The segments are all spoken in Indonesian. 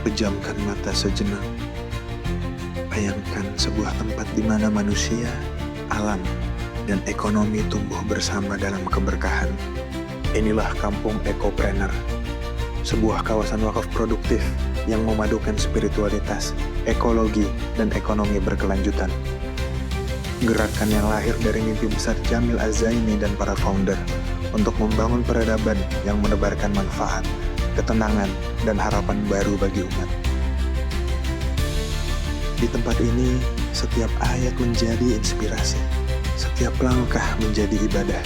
Pejamkan mata sejenak. Bayangkan sebuah tempat di mana manusia, alam, dan ekonomi tumbuh bersama dalam keberkahan. Inilah kampung Ekopreneur, sebuah kawasan wakaf produktif yang memadukan spiritualitas, ekologi, dan ekonomi berkelanjutan. Gerakan yang lahir dari mimpi besar Jamil Az-Zaini dan para founder untuk membangun peradaban yang menebarkan manfaat, ketenangan, dan harapan baru bagi umat. Di tempat ini, setiap ayat menjadi inspirasi, setiap langkah menjadi ibadah,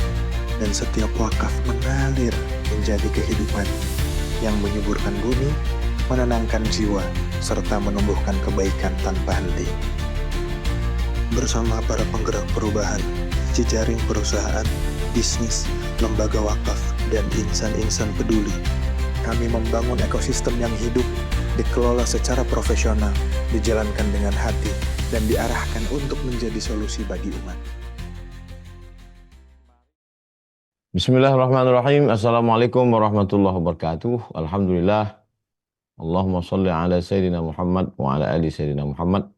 dan setiap wakaf mengalir menjadi kehidupan yang menyuburkan bumi, menenangkan jiwa, serta menumbuhkan kebaikan tanpa henti. Bersama para penggerak perubahan, jejaring perusahaan, bisnis, lembaga wakaf, dan insan-insan peduli, kami membangun ekosistem yang hidup, dikelola secara profesional, dijalankan dengan hati, dan diarahkan untuk menjadi solusi bagi umat. Bismillahirrahmanirrahim. Assalamualaikum warahmatullahi wabarakatuh. Alhamdulillah. Allahumma salli ala Sayyidina Muhammad wa ala ali Sayyidina Muhammad.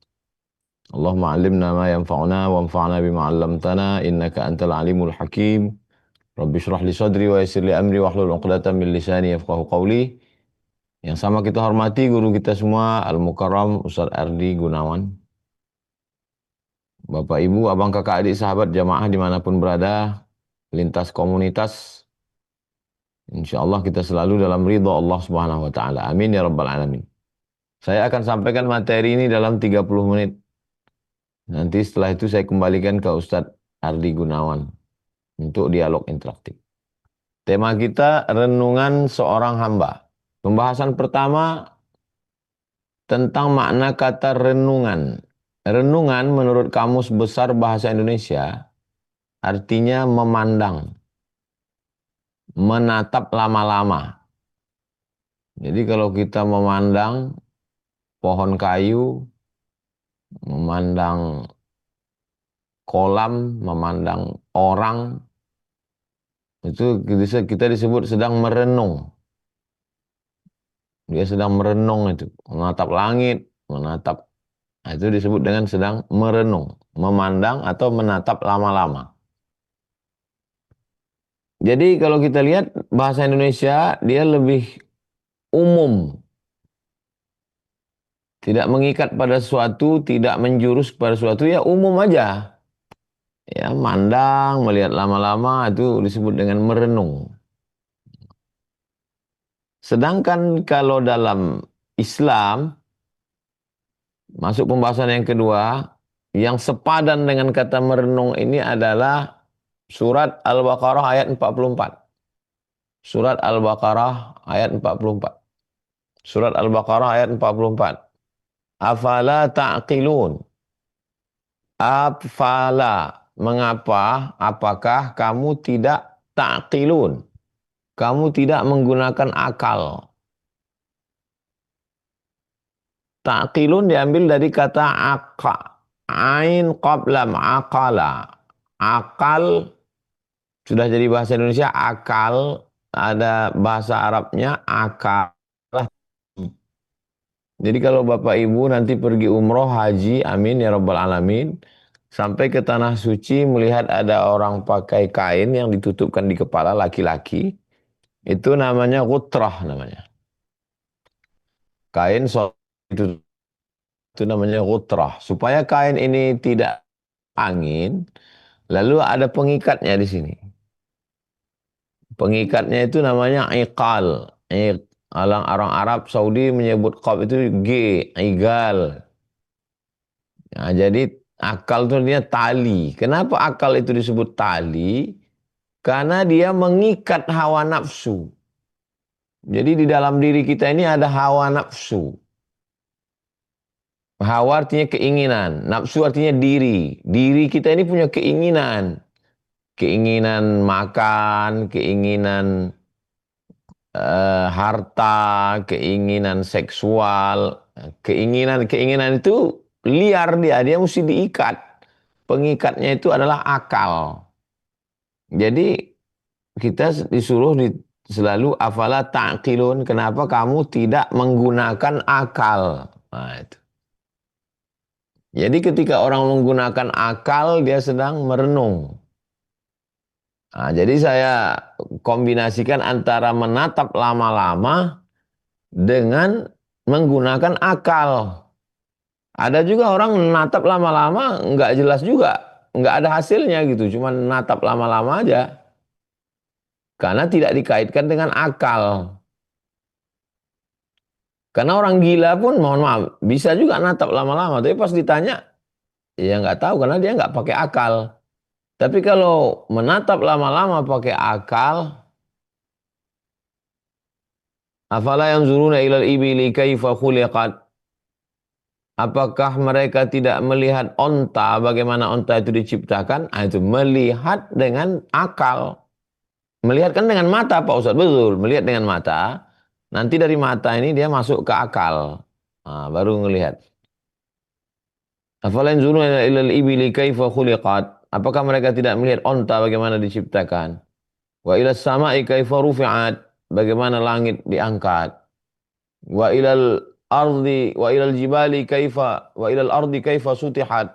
Allahumma alimna ma yanfa'una wa anfa'na bima 'allamtana innaka antal alimul hakim. Rabbi shrah li sadri wa yassir li amri wahlul 'uqdatam min lisani yafqahu qawli. Yang sama kita hormati guru kita semua Al-Mukarram Ustaz Ardi Gunawan. Bapak Ibu, abang kakak adik sahabat jamaah dimanapun berada, lintas komunitas, insyaallah kita selalu dalam ridha Allah Subhanahu wa taala. Amin ya rabbal alamin. Saya akan sampaikan materi ini dalam 30 menit. Nanti setelah itu saya kembalikan ke Ustadz Ardi Gunawan untuk dialog interaktif. Tema kita renungan seorang hamba. Pembahasan pertama tentang makna kata renungan. Renungan menurut Kamus Besar Bahasa Indonesia artinya memandang, menatap lama-lama. Jadi kalau kita memandang pohon kayu, memandang kolam, memandang orang, itu kita disebut sedang merenung. Dia sedang merenung itu, menatap langit, menatap. Itu disebut dengan sedang merenung, memandang atau menatap lama-lama. Jadi kalau kita lihat bahasa Indonesia, dia lebih umum. Tidak mengikat pada sesuatu, tidak menjurus pada sesuatu, ya umum aja. Ya, mandang, melihat lama-lama itu disebut dengan merenung. Sedangkan kalau dalam Islam, masuk pembahasan yang kedua, yang sepadan dengan kata merenung ini adalah surat Al-Baqarah ayat 44. Surat Al-Baqarah ayat 44. Surat Al-Baqarah ayat 44. Afala ta'qilun. Afala. Mengapa? Apakah kamu tidak ta'qilun? Kamu tidak menggunakan akal. Ta'qilun diambil dari kata aqa. Ain qabla ma'aqala. Akal sudah jadi bahasa Indonesia akal. Ada bahasa Arabnya akal. Jadi kalau Bapak Ibu nanti pergi umroh, haji, amin ya rabbal alamin, sampai ke tanah suci melihat ada orang pakai kain yang ditutupkan di kepala laki-laki, itu namanya ghutrah namanya. Kain itu namanya ghutrah. Supaya kain ini tidak angin, lalu ada pengikatnya di sini. Pengikatnya itu namanya iqal. Orang Arab Saudi menyebut qab itu G, igal. Nah, jadi akal itu artinya tali. Kenapa akal itu disebut tali? Karena dia mengikat hawa nafsu. Jadi di dalam diri kita ini ada hawa nafsu. Hawa artinya keinginan, nafsu artinya diri. Diri kita ini punya keinginan. Keinginan makan, keinginan harta, keinginan seksual, keinginan itu liar dia mesti diikat. Pengikatnya itu adalah akal. Jadi kita disuruh selalu afala ta'qilun, kenapa kamu tidak menggunakan akal? Nah, itu. Jadi ketika orang menggunakan akal, dia sedang merenung. Nah, jadi saya kombinasikan antara menatap lama-lama dengan menggunakan akal. Ada juga orang menatap lama-lama nggak jelas juga, nggak ada hasilnya gitu, cuma menatap lama-lama aja. Karena tidak dikaitkan dengan akal. Karena orang gila pun, mohon maaf, bisa juga natap lama-lama, tapi pas ditanya, ya nggak tahu karena dia nggak pakai akal. Tapi kalau menatap lama-lama pakai akal, afala yanzuruna ilal ibili kaifa khuliqat? Apakah mereka tidak melihat onta, bagaimana onta itu diciptakan? Ah, itu melihat dengan akal. Melihat kan dengan mata Pak Ustadz, betul. Melihat dengan mata, nanti dari mata ini dia masuk ke akal. Nah, baru ngelihat. Afala yanzuruna ilal ibili kaifa khuliqat? Apakah mereka tidak melihat onta bagaimana diciptakan? Wa ilas sama'i kaifa rufi'at? Bagaimana langit diangkat? Wa ilal jibali kaifa wa ilal ardi kaifa sutihat?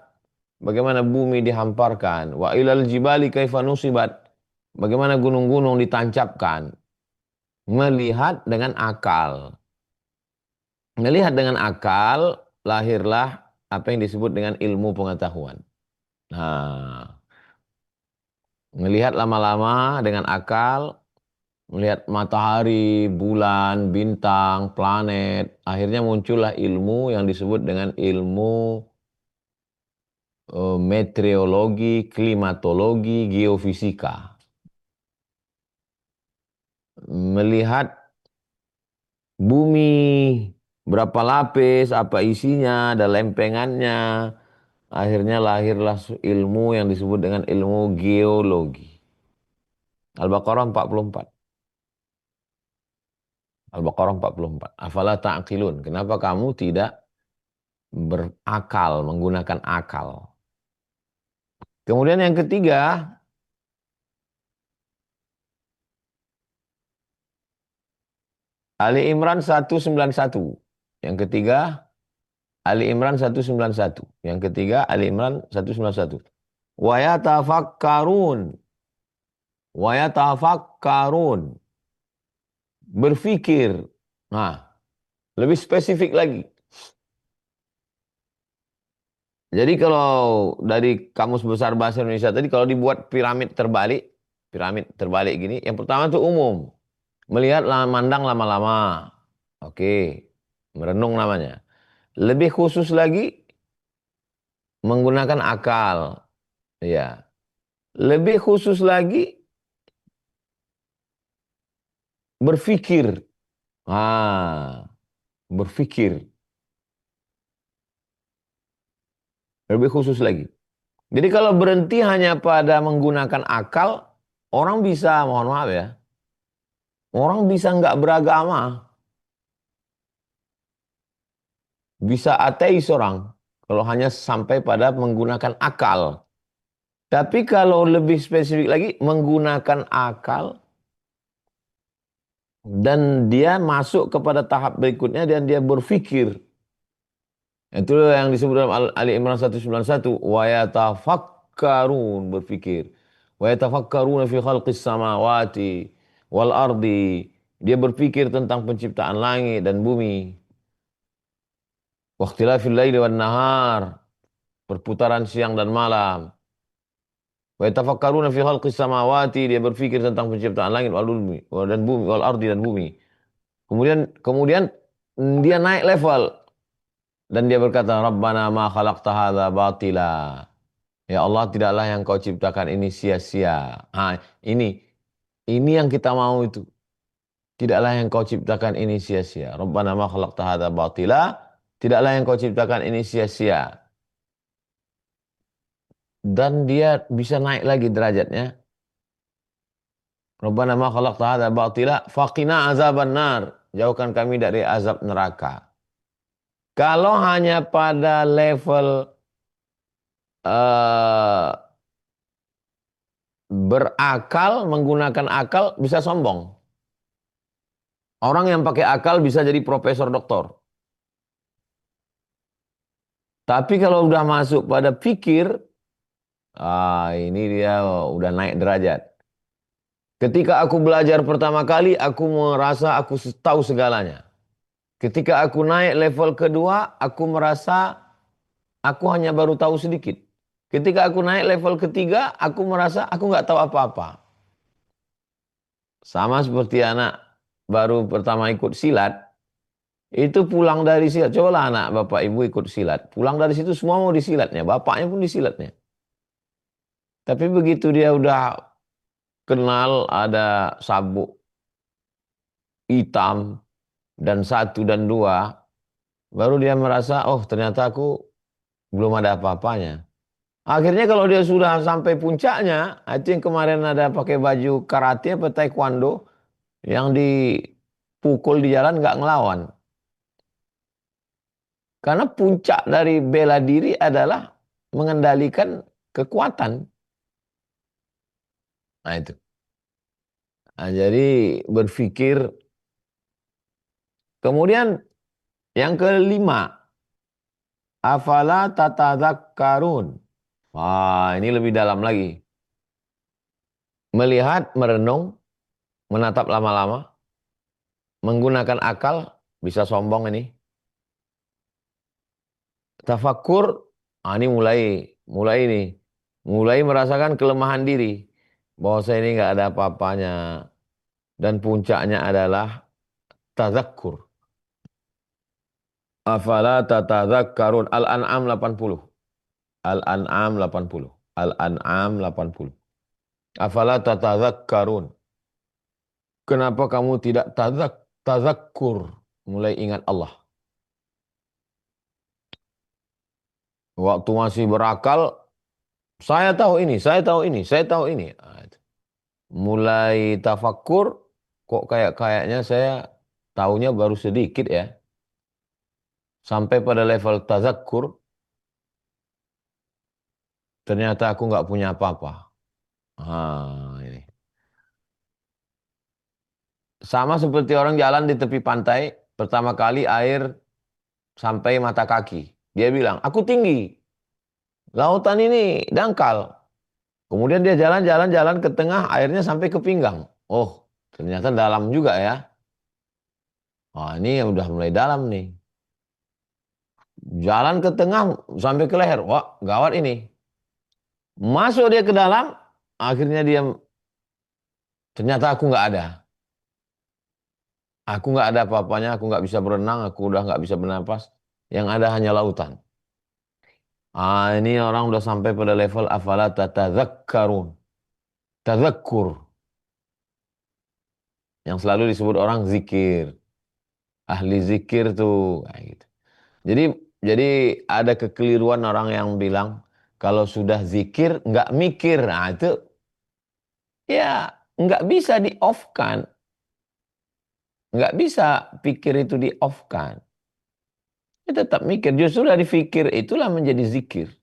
Bagaimana bumi dihamparkan? Wa ilal jibali kaifa nusibat? Bagaimana gunung-gunung ditancapkan? Melihat dengan akal. Melihat dengan akal, lahirlah apa yang disebut dengan ilmu pengetahuan. Nah, melihat lama-lama dengan akal, melihat matahari, bulan, bintang, planet, akhirnya muncullah ilmu yang disebut dengan ilmu meteorologi, klimatologi, geofisika. Melihat bumi, berapa lapis, apa isinya, ada lempengannya. Akhirnya lahirlah ilmu yang disebut dengan ilmu geologi. Al-Baqarah 44. Al-Baqarah 44. Afala ta'qilun. Kenapa kamu tidak berakal, menggunakan akal? Kemudian yang ketiga, Ali Imran 191. Yang ketiga, Ali Imran 191. Yang ketiga, Ali Imran 191. Wa yatafakkarun. Wa yatafakkarun. Berfikir. Nah, lebih spesifik lagi. Jadi kalau dari Kamus Besar Bahasa Indonesia tadi, kalau dibuat piramid terbalik gini, yang pertama itu umum. Melihat, mandang lama-lama. Oke, merenung namanya. Lebih khusus lagi, menggunakan akal. Ya. Lebih khusus lagi, berfikir. Ah, berfikir. Lebih khusus lagi. Jadi kalau berhenti hanya pada menggunakan akal, orang bisa, mohon maaf ya, orang bisa nggak beragama, bisa ateis orang, kalau hanya sampai pada menggunakan akal. Tapi kalau lebih spesifik lagi, menggunakan akal, dan dia masuk kepada tahap berikutnya, dan dia berfikir. Itu yang disebut dalam Ali Imran 191, wa yatafakkarun, berfikir. Wa yatafakkaruna fi khalqis samawati wal ardi. Dia berfikir tentang penciptaan langit dan bumi. Wa ikhtilafil laili wan nahar, perputaran siang dan malam. Wa yatafakkaruna fi khalqis samawati, dia berfikir tentang penciptaan langit dan bumi wal ardi dan bumi. Kemudian dia naik level dan dia berkata, Rabbana ma khalaqta hadza batila. Ya Allah, tidaklah yang kau ciptakan ini sia-sia. Ah, ini yang kita mau itu. Tidaklah yang kau ciptakan ini sia-sia. Rabbana ma khalaqta hadza batila. Tidaklah yang kau ciptakan ini sia-sia. Dan dia bisa naik lagi derajatnya. Rabbana ma khalaqta hadza batila faqina azabannar. Jauhkan kami dari azab neraka. Kalau hanya pada level eh, berakal, menggunakan akal, bisa sombong. Orang yang pakai akal bisa jadi profesor doktor. Tapi kalau udah masuk pada pikir, ini dia udah naik derajat. Ketika aku belajar pertama kali, aku merasa aku tahu segalanya. Ketika aku naik level kedua, aku merasa aku hanya baru tahu sedikit. Ketika aku naik level ketiga, aku merasa aku nggak tahu apa-apa. Sama seperti anak baru pertama ikut silat, itu pulang dari silat. Cobalah anak bapak ibu ikut silat. Pulang dari situ semua mau disilatnya, bapaknya pun disilatnya. Tapi begitu dia udah kenal ada sabuk hitam dan satu dan dua, baru dia merasa, oh ternyata aku belum ada apa-apanya. Akhirnya kalau dia sudah sampai puncaknya, itu yang kemarin ada pakai baju karate atau taekwondo, yang dipukul di jalan nggak ngelawan. Karena puncak dari bela diri adalah mengendalikan kekuatan. Nah itu. Nah, jadi berpikir. Kemudian yang kelima, afala tatadzakkarun. Wah, ini lebih dalam lagi. Melihat, merenung, menatap lama-lama, menggunakan akal, bisa sombong ini. Tafakur, ini mulai, mulai ini. Mulai merasakan kelemahan diri. Bahwa saya ini nggak ada apa-apanya. Dan puncaknya adalah tazakkur. Afala tatadzakkarun. Al-An'am 80. Al-An'am 80. Al-An'am 80. Afala tatadzakkarun. Kenapa kamu tidak tazakkur? Mulai ingat Allah. Waktu masih berakal, saya tahu ini, saya tahu ini, saya tahu ini. Mulai tafakkur, kok kayaknya saya tahunya baru sedikit ya. Sampai pada level tazakkur, ternyata aku nggak punya apa-apa. Ini. Sama seperti orang jalan di tepi pantai, pertama kali air sampai mata kaki. Dia bilang, aku tinggi, lautan ini dangkal. Kemudian dia jalan-jalan ke tengah, airnya sampai ke pinggang. Oh, ternyata dalam juga ya. Ini udah mulai dalam nih. Jalan ke tengah sampai ke leher. Wah, gawat ini. Masuk dia ke dalam, akhirnya dia ternyata aku nggak ada. Aku nggak ada apa-apanya, aku nggak bisa berenang, aku udah nggak bisa bernapas. Yang ada hanya lautan. Ini orang udah sampai pada level afala tatadzakkarun. Tadzakkur. Yang selalu disebut orang zikir. Ahli zikir tuh. Kayak gitu. Jadi jadi ada kekeliruan orang yang bilang kalau sudah zikir nggak mikir. Nah itu ya nggak bisa di-off-kan. Nggak bisa pikir itu di-off-kan. Ya tetap mikir. Justru dari fikir itulah menjadi zikir.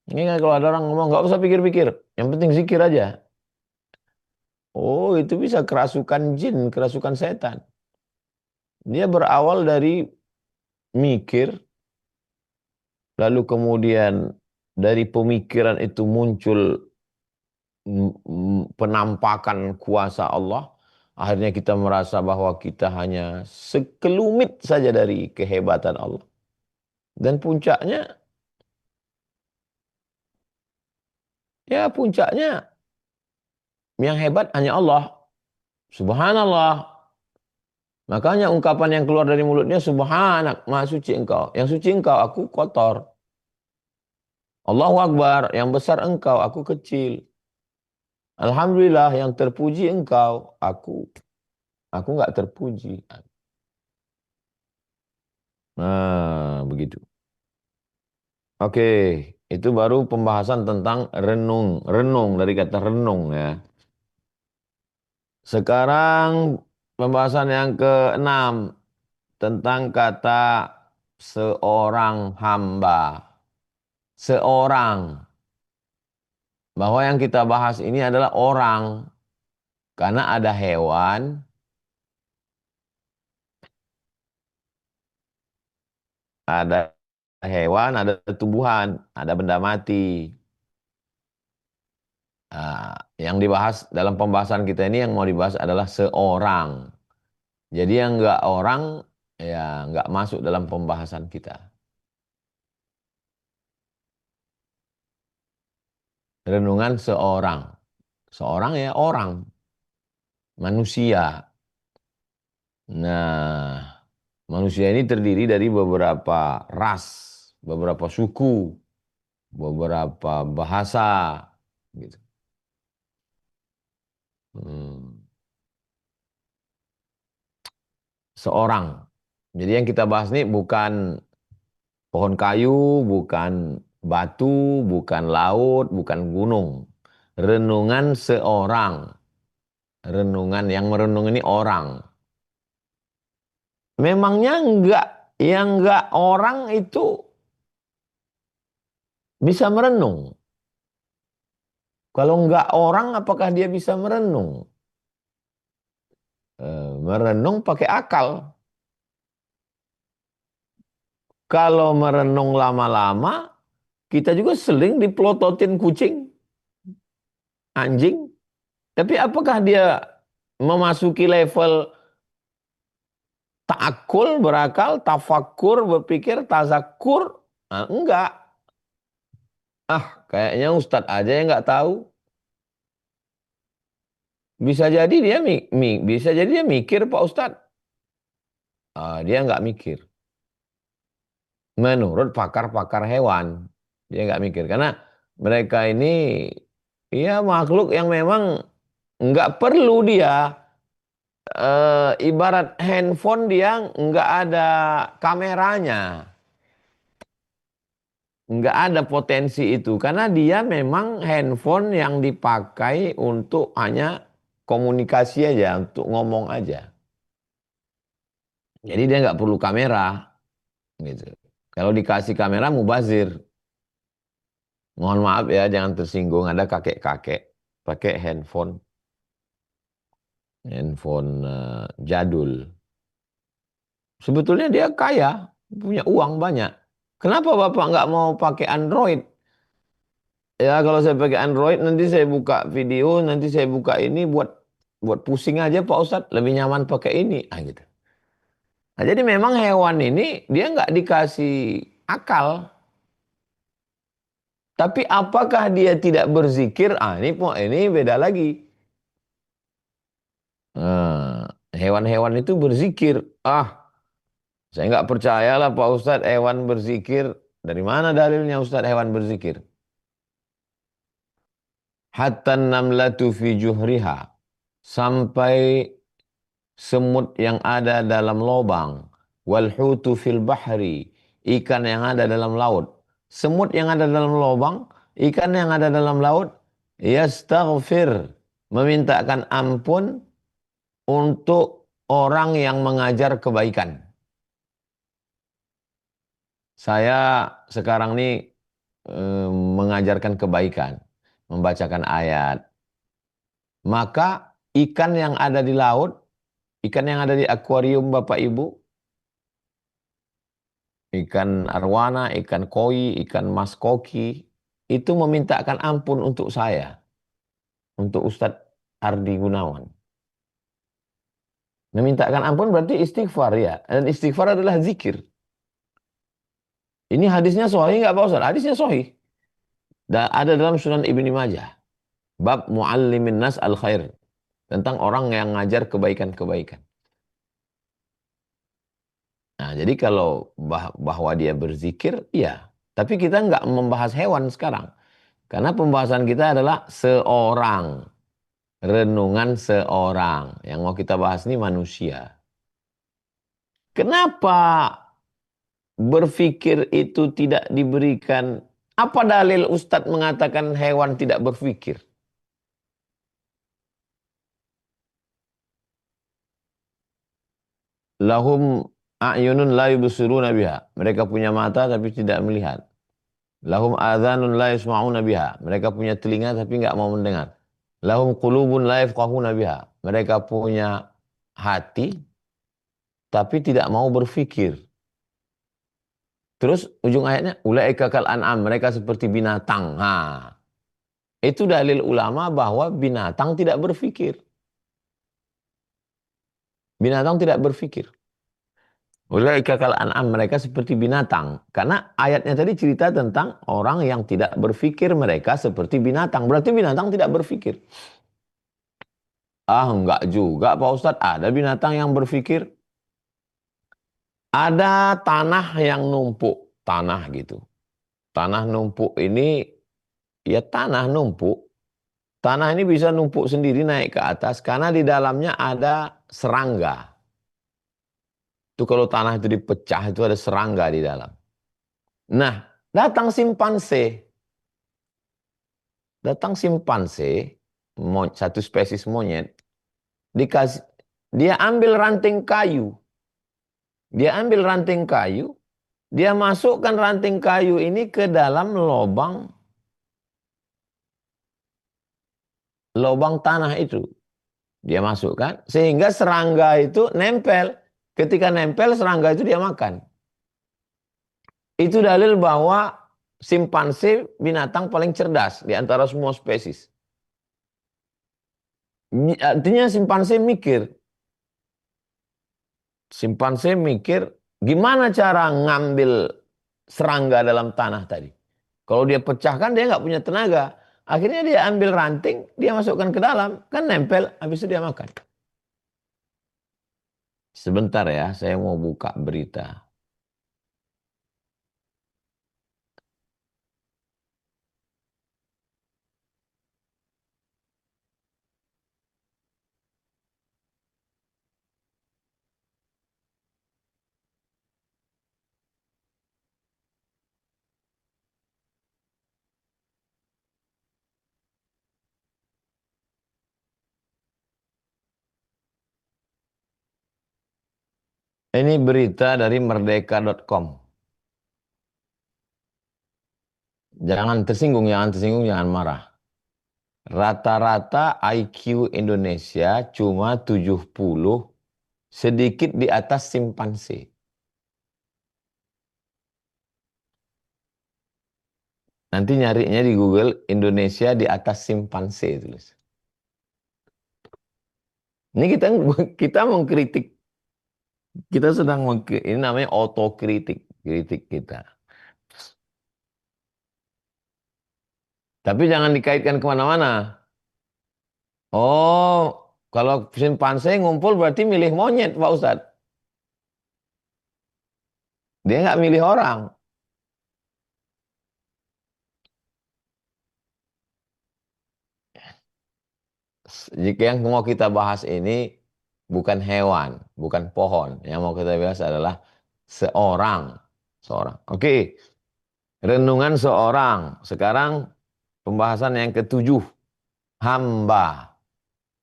Ini kan kalau ada orang ngomong nggak usah pikir-pikir. Yang penting zikir aja. Oh itu bisa kerasukan jin, kerasukan setan. Dia berawal dari mikir. Lalu kemudian dari pemikiran itu muncul penampakan kuasa Allah, akhirnya kita merasa bahwa kita hanya sekelumit saja dari kehebatan Allah. Dan puncaknya, ya puncaknya yang hebat hanya Allah. Subhanallah. Makanya ungkapan yang keluar dari mulutnya, Subhanak, maha suci engkau. Yang suci engkau, aku kotor. Allahu Akbar, yang besar engkau, aku kecil. Alhamdulillah, yang terpuji engkau, aku nggak terpuji. Nah, begitu. Oke, itu baru pembahasan tentang renung. Renung, dari kata renung ya. Sekarang pembahasan yang keenam tentang kata seorang hamba. Seorang. Bahwa yang kita bahas ini adalah orang. Karena ada hewan, Ada hewan, ada tumbuhan, ada benda mati. Nah, yang dibahas dalam pembahasan kita ini yang mau dibahas adalah seorang. Jadi yang enggak orang ya enggak masuk dalam pembahasan kita. Renungan seorang. Seorang ya orang, manusia. Nah, manusia ini terdiri dari beberapa ras, beberapa suku, beberapa bahasa, gitu. Hmm. Seorang. Jadi yang kita bahas ini bukan pohon kayu, bukan batu, bukan laut, bukan gunung. Renungan seorang. Renungan yang merenung ini orang. Memangnya enggak, yang enggak orang itu bisa merenung. Kalau enggak orang, apakah dia bisa merenung? Merenung pakai akal. Kalau merenung lama-lama, kita juga sering dipelototin kucing, anjing. Tapi apakah dia memasuki level ta'akul, berakal, tafakur, berpikir, tazakur? Nah, enggak. Kayaknya Ustadz aja yang enggak tahu. Bisa jadi bisa jadi dia mikir Pak Ustadz. Dia enggak mikir. Menurut pakar-pakar hewan, dia enggak mikir. Karena mereka ini ya makhluk yang memang enggak perlu dia ibarat handphone dia nggak ada kameranya, nggak ada potensi itu karena dia memang handphone yang dipakai untuk hanya komunikasi aja, untuk ngomong aja. Jadi dia nggak perlu kamera, gitu. Kalau dikasih kamera mubazir. Mohon maaf ya, jangan tersinggung. Ada kakek-kakek pakai handphone jadul. Sebetulnya dia kaya, punya uang banyak. Kenapa Bapak nggak mau pakai Android? Ya kalau saya pakai Android nanti saya buka video, nanti saya buka ini buat buat pusing aja Pak Ustadz. Lebih nyaman pakai ini. Gitu. Nah, jadi memang hewan ini dia nggak dikasih akal. Tapi apakah dia tidak berzikir? Ini beda lagi. Hewan-hewan itu berzikir. Saya nggak percayalah Pak Ustadz hewan berzikir. Dari mana dalilnya Ustadz hewan berzikir? Hatta namlatu fi juhriha. Sampai semut yang ada dalam lubang. Wal hutu fil bahri. Ikan yang ada dalam laut. Semut yang ada dalam lubang. Ikan yang ada dalam laut. Yastaghfir. Memintakan ampun untuk orang yang mengajar kebaikan. Saya sekarang ini mengajarkan kebaikan, membacakan ayat. Maka ikan yang ada di laut, ikan yang ada di akuarium Bapak Ibu, ikan arwana, ikan koi, ikan mas koki, itu memintakan ampun untuk saya, untuk Ustadz Ardi Gunawan. Memintakan ampun berarti istighfar ya, dan istighfar adalah zikir. Ini hadisnya sahih nggak Pak Ustadz? Hadisnya sahih. Dan ada dalam Sunan Ibnu Majah. Bab muallimin nas al khair. Tentang orang yang ngajar kebaikan-kebaikan. Nah, jadi kalau bahwa dia berzikir, iya. Tapi kita nggak membahas hewan sekarang. Karena pembahasan kita adalah seorang. Renungan seorang. Yang mau kita bahas ini manusia. Kenapa berpikir itu tidak diberikan? Apa dalil Ustadz mengatakan hewan tidak berpikir? Lahum a'yunun la yubsiruna biha. Mereka punya mata tapi tidak melihat. Lahum adhanun la yasma'una biha. Mereka punya telinga tapi nggak mau mendengar. Lahum qulubun la yafqahuna biha. Mereka punya hati tapi tidak mau berpikir. Terus ujung ayatnya, ulaika kal an'am, mereka seperti binatang. Nah, itu dalil ulama bahwa binatang tidak berpikir. Binatang tidak berpikir. Ulaika kal an'am, mereka seperti binatang. Karena ayatnya tadi cerita tentang orang yang tidak berpikir, mereka seperti binatang. Berarti binatang tidak berpikir. Ah, enggak juga Pak Ustadz, ada binatang yang berpikir. Ada tanah yang numpuk, tanah gitu. Tanah numpuk ini, ya tanah numpuk. Tanah ini bisa numpuk sendiri naik ke atas karena di dalamnya ada serangga. Itu kalau tanah itu dipecah itu ada serangga di dalam. Nah, datang simpanse. Datang simpanse, satu spesies monyet, dikasih, dia ambil ranting kayu. Dia ambil ranting kayu, dia masukkan ranting kayu ini ke dalam lubang tanah itu. Dia masukkan sehingga serangga itu nempel. Ketika nempel serangga itu dia makan. Itu dalil bahwa simpanse binatang paling cerdas di antara semua spesies. Artinya simpanse mikir. Simpanse mikir gimana cara ngambil serangga dalam tanah tadi. Kalau dia pecahkan dia nggak punya tenaga. Akhirnya dia ambil ranting, dia masukkan ke dalam, kan nempel, habis itu dia makan. Sebentar ya, saya mau buka berita. Ini berita dari merdeka.com. Jangan tersinggung, jangan marah. Rata-rata IQ Indonesia cuma 70, sedikit di atas simpanse. Nanti nyarinya di Google, Indonesia di atas simpanse tulis. Ini kita kita mengkritik, kita sedang ini namanya otokritik, kritik kita. Tapi jangan dikaitkan kemana-mana. Oh, kalau simpanse ngumpul berarti milih monyet, Pak Ustadz. Dia nggak milih orang. Jika yang mau kita bahas ini bukan hewan, bukan pohon. Yang mau kita bahas adalah seorang. Seorang. Oke, renungan seorang. Sekarang pembahasan yang ketujuh. Hamba.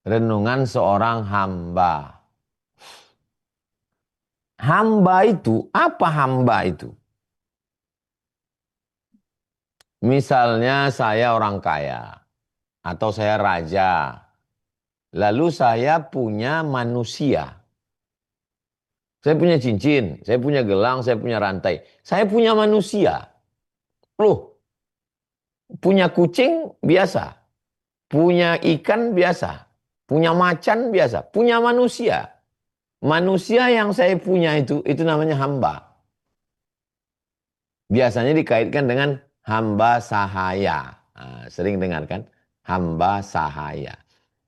Renungan seorang hamba. Hamba itu, apa hamba itu? Misalnya saya orang kaya. Atau saya raja. Lalu saya punya manusia. Saya punya cincin, saya punya gelang, saya punya rantai. Saya punya manusia. Loh, punya kucing biasa. Punya ikan biasa. Punya macan biasa. Punya manusia. Manusia yang saya punya itu namanya hamba. Biasanya dikaitkan dengan hamba sahaya. Nah, sering dengar kan? Hamba sahaya.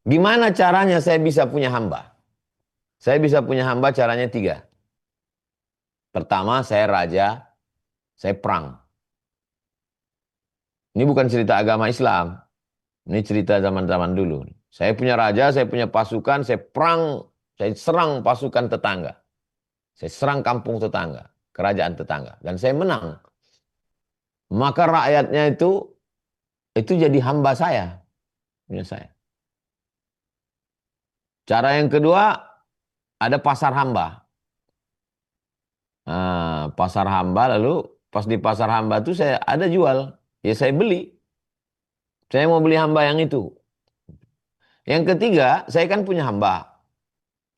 Gimana caranya saya bisa punya hamba? Saya bisa punya hamba caranya tiga. Pertama, saya raja, saya perang. Ini bukan cerita agama Islam. Ini cerita zaman-zaman dulu. Saya punya raja, saya punya pasukan, saya perang, saya serang pasukan tetangga. Saya serang kampung tetangga, kerajaan tetangga. Dan saya menang. Maka rakyatnya itu jadi hamba saya. Punya saya. Cara yang kedua, ada pasar hamba. Nah, pasar hamba lalu pas di pasar hamba itu saya ada jual. Ya saya beli. Saya mau beli hamba yang itu. Yang ketiga, saya kan punya hamba.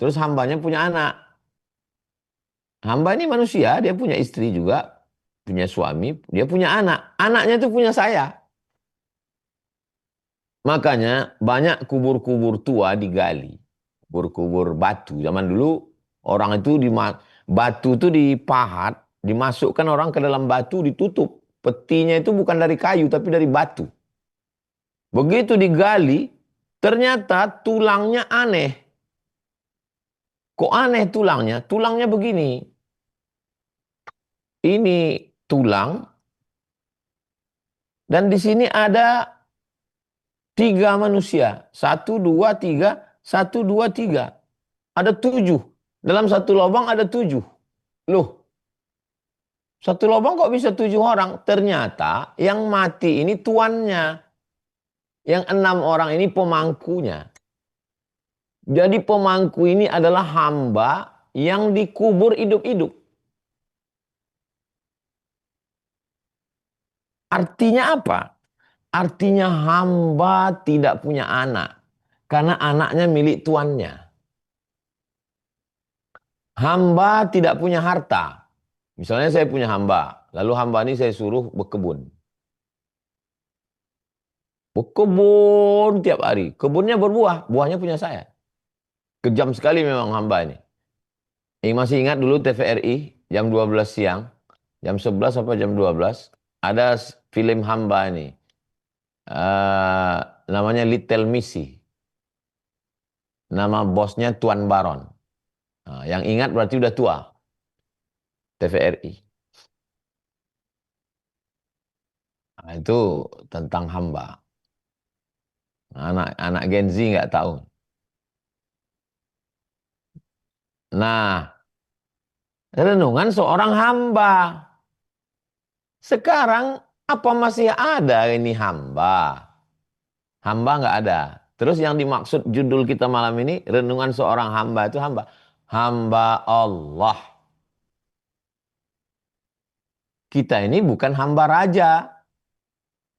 Terus hambanya punya anak. Hamba ini manusia, dia punya istri juga. punya suami, dia punya anak. Anaknya itu punya saya. Makanya banyak kubur-kubur tua digali. Kubur-kubur batu. Zaman dulu orang itu batu itu dipahat, dimasukkan orang ke dalam batu, ditutup. Petinya itu bukan dari kayu tapi dari batu. Begitu digali, ternyata tulangnya aneh. Kok aneh tulangnya? Tulangnya begini. Ini tulang dan di sini ada tiga manusia. Satu, dua, tiga. Satu, dua, tiga. Ada tujuh. Dalam satu lubang ada tujuh. Loh, satu lubang kok bisa tujuh orang? Ternyata yang mati ini tuannya. Yang enam orang ini pemangkunya. Jadi pemangku ini adalah hamba yang dikubur hidup-hidup. Artinya apa? Artinya hamba tidak punya anak. Karena anaknya milik tuannya. Hamba tidak punya harta. Misalnya saya punya hamba. Lalu hamba ini saya suruh berkebun. Berkebun tiap hari. Kebunnya berbuah. Buahnya punya saya. Kejam sekali memang hamba ini. Masih ingat dulu TVRI jam 12 siang. Jam 11 sampai jam 12. Ada film hamba ini. Eh, namanya Little Missy. Nama bosnya Tuan Baron. Nah, yang ingat berarti udah tua. TVRI. Nah, itu tentang hamba. Anak Gen Z nggak tahu. Nah, renungan seorang hamba. Sekarang apa masih ada ini hamba? Hamba nggak ada. Terus yang dimaksud judul kita malam ini, renungan seorang hamba itu hamba. Hamba Allah. Kita ini bukan hamba raja.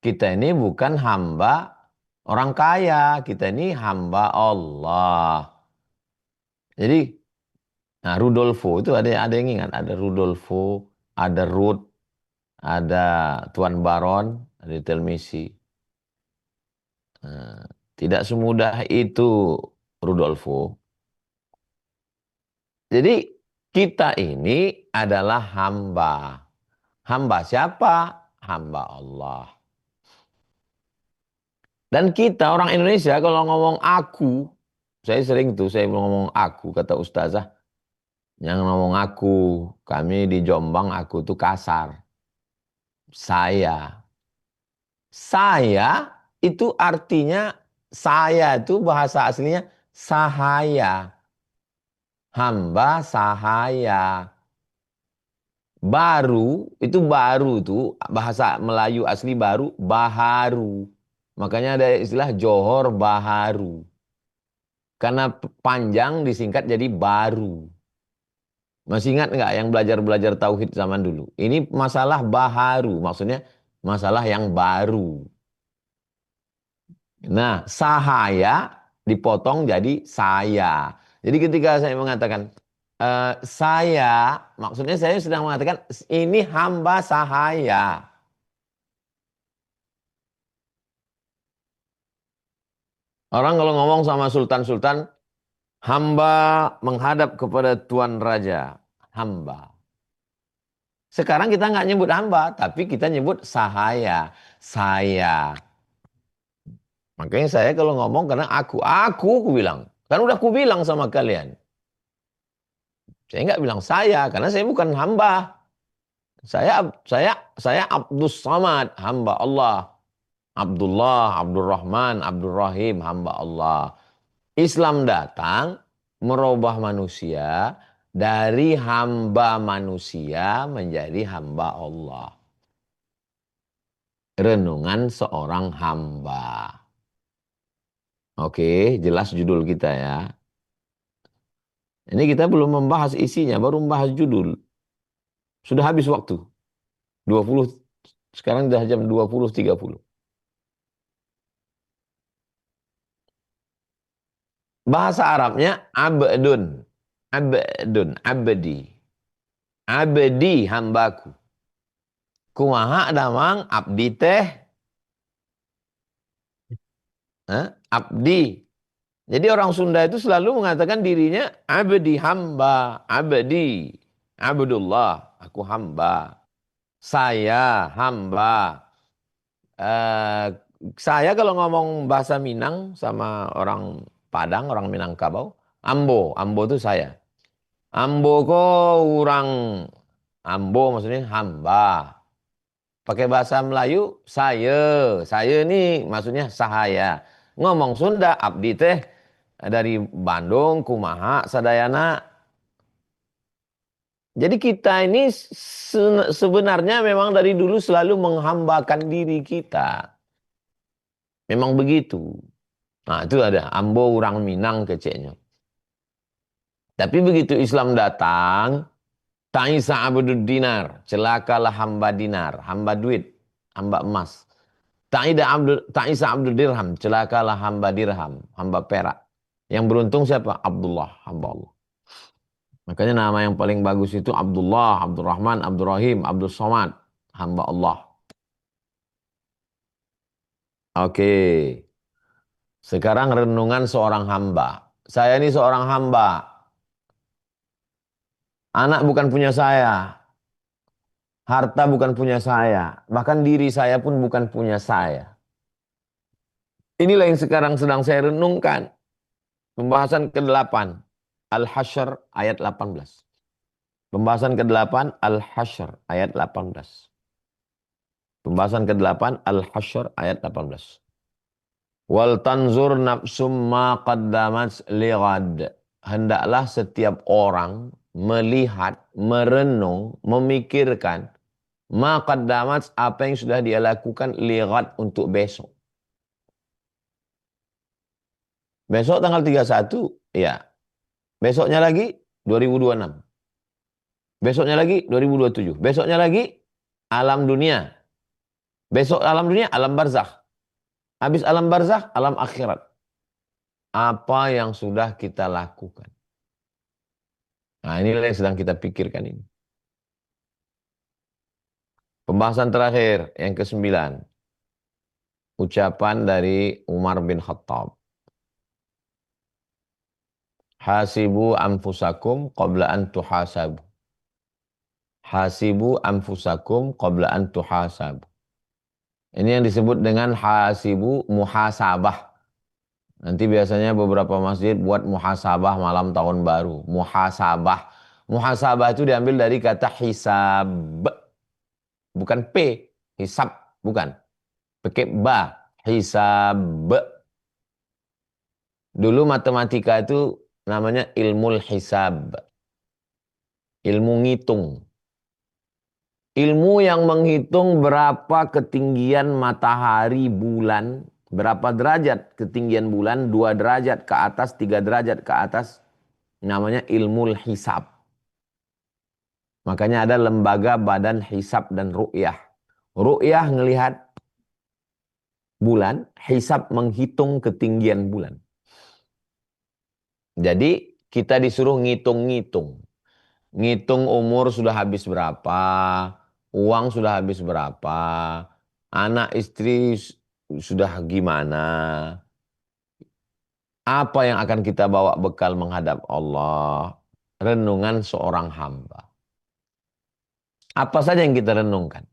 Kita ini bukan hamba orang kaya. Kita ini hamba Allah. Jadi, nah Rudolfo itu ada yang ingat. Ada Rudolfo, ada Ruth, ada Tuan Baron, ada Telmisi. Nah, tidak semudah itu Rudolfo. Jadi kita ini adalah hamba. Hamba siapa? Hamba Allah. Dan kita orang Indonesia kalau ngomong aku, saya sering tuh saya ngomong aku, kata ustazah. Yang ngomong aku, kami di Jombang aku tuh kasar. Saya. Saya itu artinya saya itu bahasa aslinya sahaya. Hamba sahaya. Baru itu baru tuh bahasa Melayu asli baru baharu. Makanya ada istilah Johor Baharu. Karena panjang disingkat jadi baru. Masih ingat nggak yang belajar-belajar tauhid zaman dulu? Ini masalah baharu, maksudnya masalah yang baru. Nah, sahaya dipotong jadi saya. Jadi ketika saya mengatakan saya, maksudnya saya sedang mengatakan ini hamba sahaya. Orang kalau ngomong sama sultan-sultan, hamba menghadap kepada tuan raja, hamba. Sekarang kita nggak nyebut hamba, tapi kita nyebut sahaya, saya. Makanya saya kalau ngomong karena aku bilang. Kan udah aku bilang sama kalian. Saya nggak bilang saya, karena saya bukan hamba. Saya Abdus Samad, hamba Allah. Abdullah, Abdurrahman, Abdurrahim, hamba Allah. Islam datang merubah manusia dari hamba manusia menjadi hamba Allah. Renungan seorang hamba. Oke, jelas judul kita ya. Ini kita belum membahas isinya, baru membahas judul. Sudah habis waktu. 20, sekarang sudah jam 20.30. Bahasa Arabnya abdun. Abdun, abdi. Abdi hambaku. Kumaha damang abdi teh? Abdi. Jadi orang Sunda itu selalu mengatakan dirinya abdi, hamba, abdi, abdullah, aku hamba. Saya hamba. Eh, saya kalau ngomong bahasa Minang sama orang Padang, orang Minangkabau, ambo, ambo itu saya. Ambo ko orang ambo maksudnya hamba. Pakai bahasa Melayu, saya ini maksudnya sahaya. Ngomong Sunda, abdi teh dari Bandung, kumaha, sadayana. Jadi kita ini sebenarnya memang dari dulu selalu menghambakan diri kita. Memang begitu. Nah itu ada ambo orang Minang keceknya. Tapi begitu Islam datang, ta'isa abdud dinar, celakalah hamba dinar, hamba duit, hamba emas. Ta'isa abdud dirham, celakalah hamba dirham, hamba perak. Yang beruntung siapa? Abdullah, hamba Allah. Makanya nama yang paling bagus itu Abdullah, Abdurrahman, Abdurrahim, Abdul Somad, hamba Allah. Oke, sekarang renungan seorang hamba. Saya ini seorang hamba. Anak bukan punya saya. Harta bukan punya saya. Bahkan diri saya pun bukan punya saya. Inilah yang sekarang sedang saya renungkan. Pembahasan ke-8. Al-Hasyr ayat 18. Pembahasan ke-8 Al-Hasyr ayat 18. Pembahasan ke-8 Al-Hasyr ayat 18. Wal tanzur nafsum ma qaddamat lighad. Hendaklah setiap orang melihat, merenung, memikirkan ma qaddamat apa yang sudah dia lakukan lighad untuk besok. Besok tanggal 31, ya. Besoknya lagi 2026. Besoknya lagi 2027. Besoknya lagi alam dunia. Besok alam dunia, alam barzakh. Habis alam barzakh, alam akhirat. Apa yang sudah kita lakukan. Nah inilah yang sedang kita pikirkan ini. Pembahasan terakhir, yang ke-9. Ucapan dari Umar bin Khattab. Hasibu anfusakum qabla an tuhasabu. Hasibu anfusakum qabla an tuhasabu. Ini yang disebut dengan hasibu muhasabah. Nanti biasanya beberapa masjid buat muhasabah malam tahun baru. Muhasabah. Muhasabah itu diambil dari kata hisab. Bukan P. Hisab. Bukan. Pakai ba. Hisab. Dulu matematika itu namanya ilmu hisab. Ilmu ngitung. Ilmu yang menghitung berapa ketinggian matahari bulan, berapa derajat ketinggian bulan, 2 derajat ke atas, 3 derajat ke atas, namanya ilmu hisab. Makanya ada lembaga badan hisab dan ru'yah. Ru'yah ngelihat bulan, hisab menghitung ketinggian bulan. Jadi kita disuruh ngitung-ngitung. Ngitung umur sudah habis berapa, uang sudah habis berapa, anak istri sudah gimana, apa yang akan kita bawa bekal menghadap Allah. Renungan seorang hamba. Apa saja yang kita renungkan?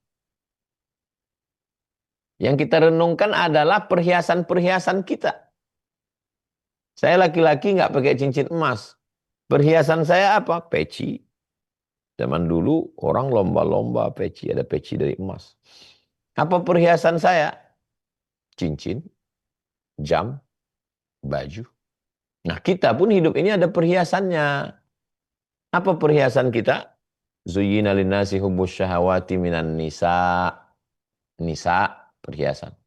Yang kita renungkan adalah perhiasan-perhiasan kita. Saya laki-laki nggak pakai cincin emas. Perhiasan saya apa? Peci. Zaman dulu orang lomba-lomba peci, ada peci dari emas. Apa perhiasan saya? Cincin, jam, baju. Nah kita pun hidup ini ada perhiasannya. Apa perhiasan kita? Zuyyina linnasi hubbus syahawati minan nisa. Nisa, perhiasan.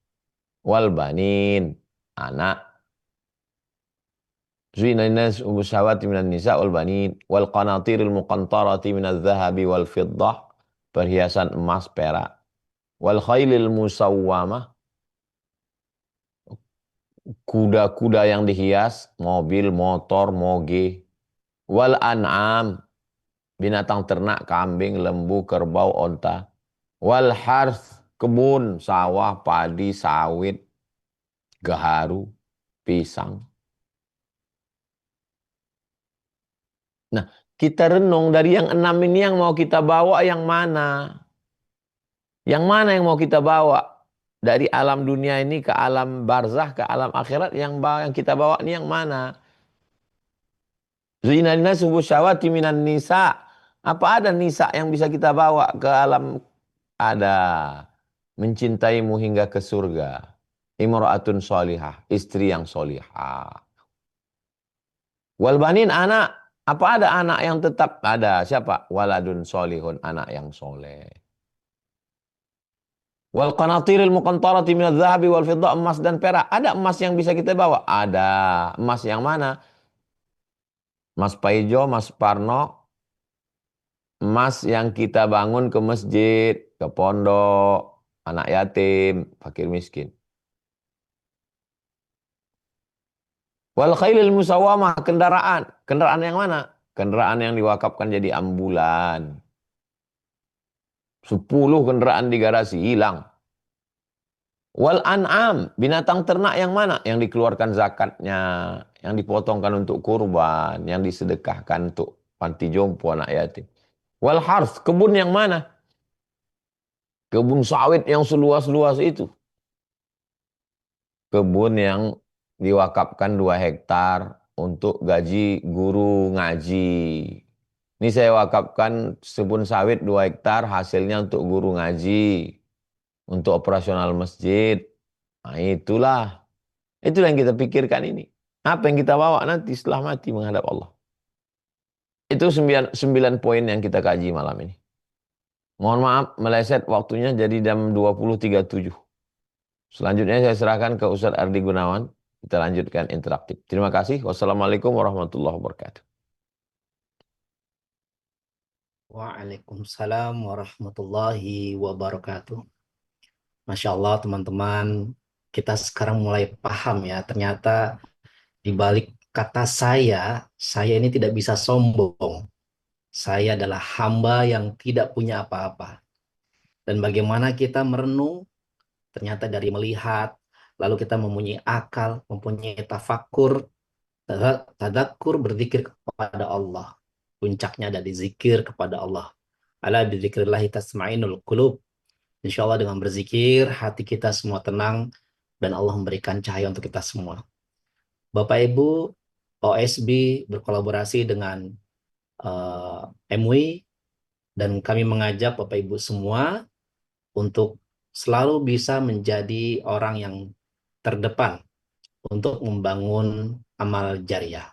Wal banin, anak. Zuyyina linnasi hubbus syahawati minan nisa wal banin. Wal qanatiril muqantarati minal zahabi wal fiddah. Perhiasan emas, perak. Wal khailil musawwamah. Kuda-kuda yang dihias, mobil, motor, moge. Wal an'am, binatang ternak, kambing, lembu, kerbau, onta. Wal harth, kebun, sawah, padi, sawit, gaharu, pisang. Nah, kita renung dari yang 6 ini yang mau kita bawa yang mana? Yang mana yang mau kita bawa? Dari alam dunia ini ke alam barzah, ke alam akhirat, yang kita bawa ini yang mana? Zina linnas hubbu syahawati minan nisa. Apa ada nisa yang bisa kita bawa ke alam? Ada. Mencintaimu hingga ke surga. Imra'atun solihah, istri yang solihah. Wal banin anak. Apa ada anak yang tetap ada? Siapa? Waladun solihun, anak yang soleh. Wal qanatiril muqantarati minadz zahabi wal fiddah, emas dan perak. Ada emas yang bisa kita bawa? Ada. Emas yang mana? Emas Paijo, emas Parno, emas yang kita bangun ke masjid, ke pondok, anak yatim, fakir miskin. Wal khailil musawamah, kendaraan. Kendaraan yang mana? Kendaraan yang diwakafkan jadi ambulan. 10 kendaraan di garasi hilang. Wal an'am, binatang ternak yang mana? Yang dikeluarkan zakatnya, yang dipotongkan untuk kurban, yang disedekahkan untuk panti jompo anak yatim. Wal harth, kebun yang mana? Kebun sawit yang seluas-luas itu. Kebun yang diwakafkan 2 hektar untuk gaji guru ngaji. Ini saya wakafkan kebun sawit 2 hektar, hasilnya untuk guru ngaji, untuk operasional masjid. Nah itulah. Itulah yang kita pikirkan ini. Apa yang kita bawa nanti setelah mati menghadap Allah. Itu 9 poin yang kita kaji malam ini. Mohon maaf meleset waktunya jadi jam 20.37. Selanjutnya saya serahkan ke Ustadz Ardi Gunawan. Kita lanjutkan interaktif. Terima kasih. Wassalamualaikum warahmatullahi wabarakatuh. Waalaikumsalam warahmatullahi wabarakatuh. Masya Allah teman-teman, kita sekarang mulai paham ya, ternyata di balik kata saya ini tidak bisa sombong. Saya adalah hamba yang tidak punya apa-apa. Dan bagaimana kita merenung, ternyata dari melihat, lalu kita mempunyai akal, mempunyai tafakur, tadakur, berzikir kepada Allah. Puncaknya ada di zikir kepada Allah. Ala bidzikrillahi tasma'inul qulub. Insya Allah dengan berzikir, hati kita semua tenang, dan Allah memberikan cahaya untuk kita semua. Bapak Ibu, OSB berkolaborasi dengan MUI, dan kami mengajak Bapak Ibu semua untuk selalu bisa menjadi orang yang terdepan untuk membangun amal jariah.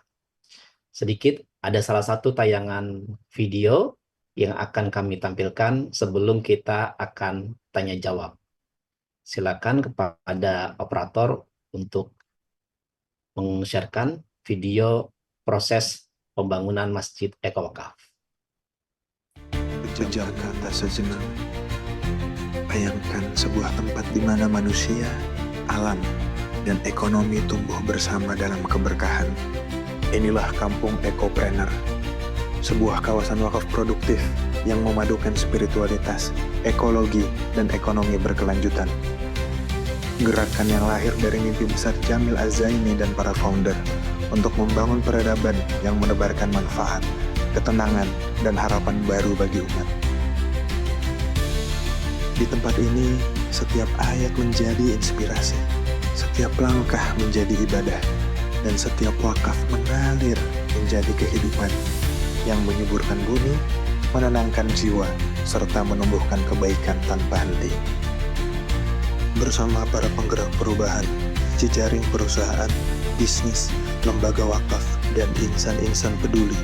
Sedikit, ada salah satu tayangan video yang akan kami tampilkan sebelum kita akan tanya jawab. Silakan kepada operator untuk meng-sharekan video proses pembangunan Masjid Eko Wakaf. Jejak kata sejenak. Bayangkan sebuah tempat di mana manusia, alam, dan ekonomi tumbuh bersama dalam keberkahan. Inilah kampung Ekopreneur, sebuah kawasan wakaf produktif yang memadukan spiritualitas, ekologi, dan ekonomi berkelanjutan. Gerakan yang lahir dari mimpi besar Jamil Az-Zaini dan para founder untuk membangun peradaban yang menebarkan manfaat, ketenangan, dan harapan baru bagi umat. Di tempat ini, setiap ayat menjadi inspirasi, setiap langkah menjadi ibadah, dan setiap wakaf mengalir menjadi kehidupan yang menyuburkan bumi, menenangkan jiwa, serta menumbuhkan kebaikan tanpa henti. Bersama para penggerak perubahan, jejaring perusahaan, bisnis, lembaga wakaf, dan insan-insan peduli,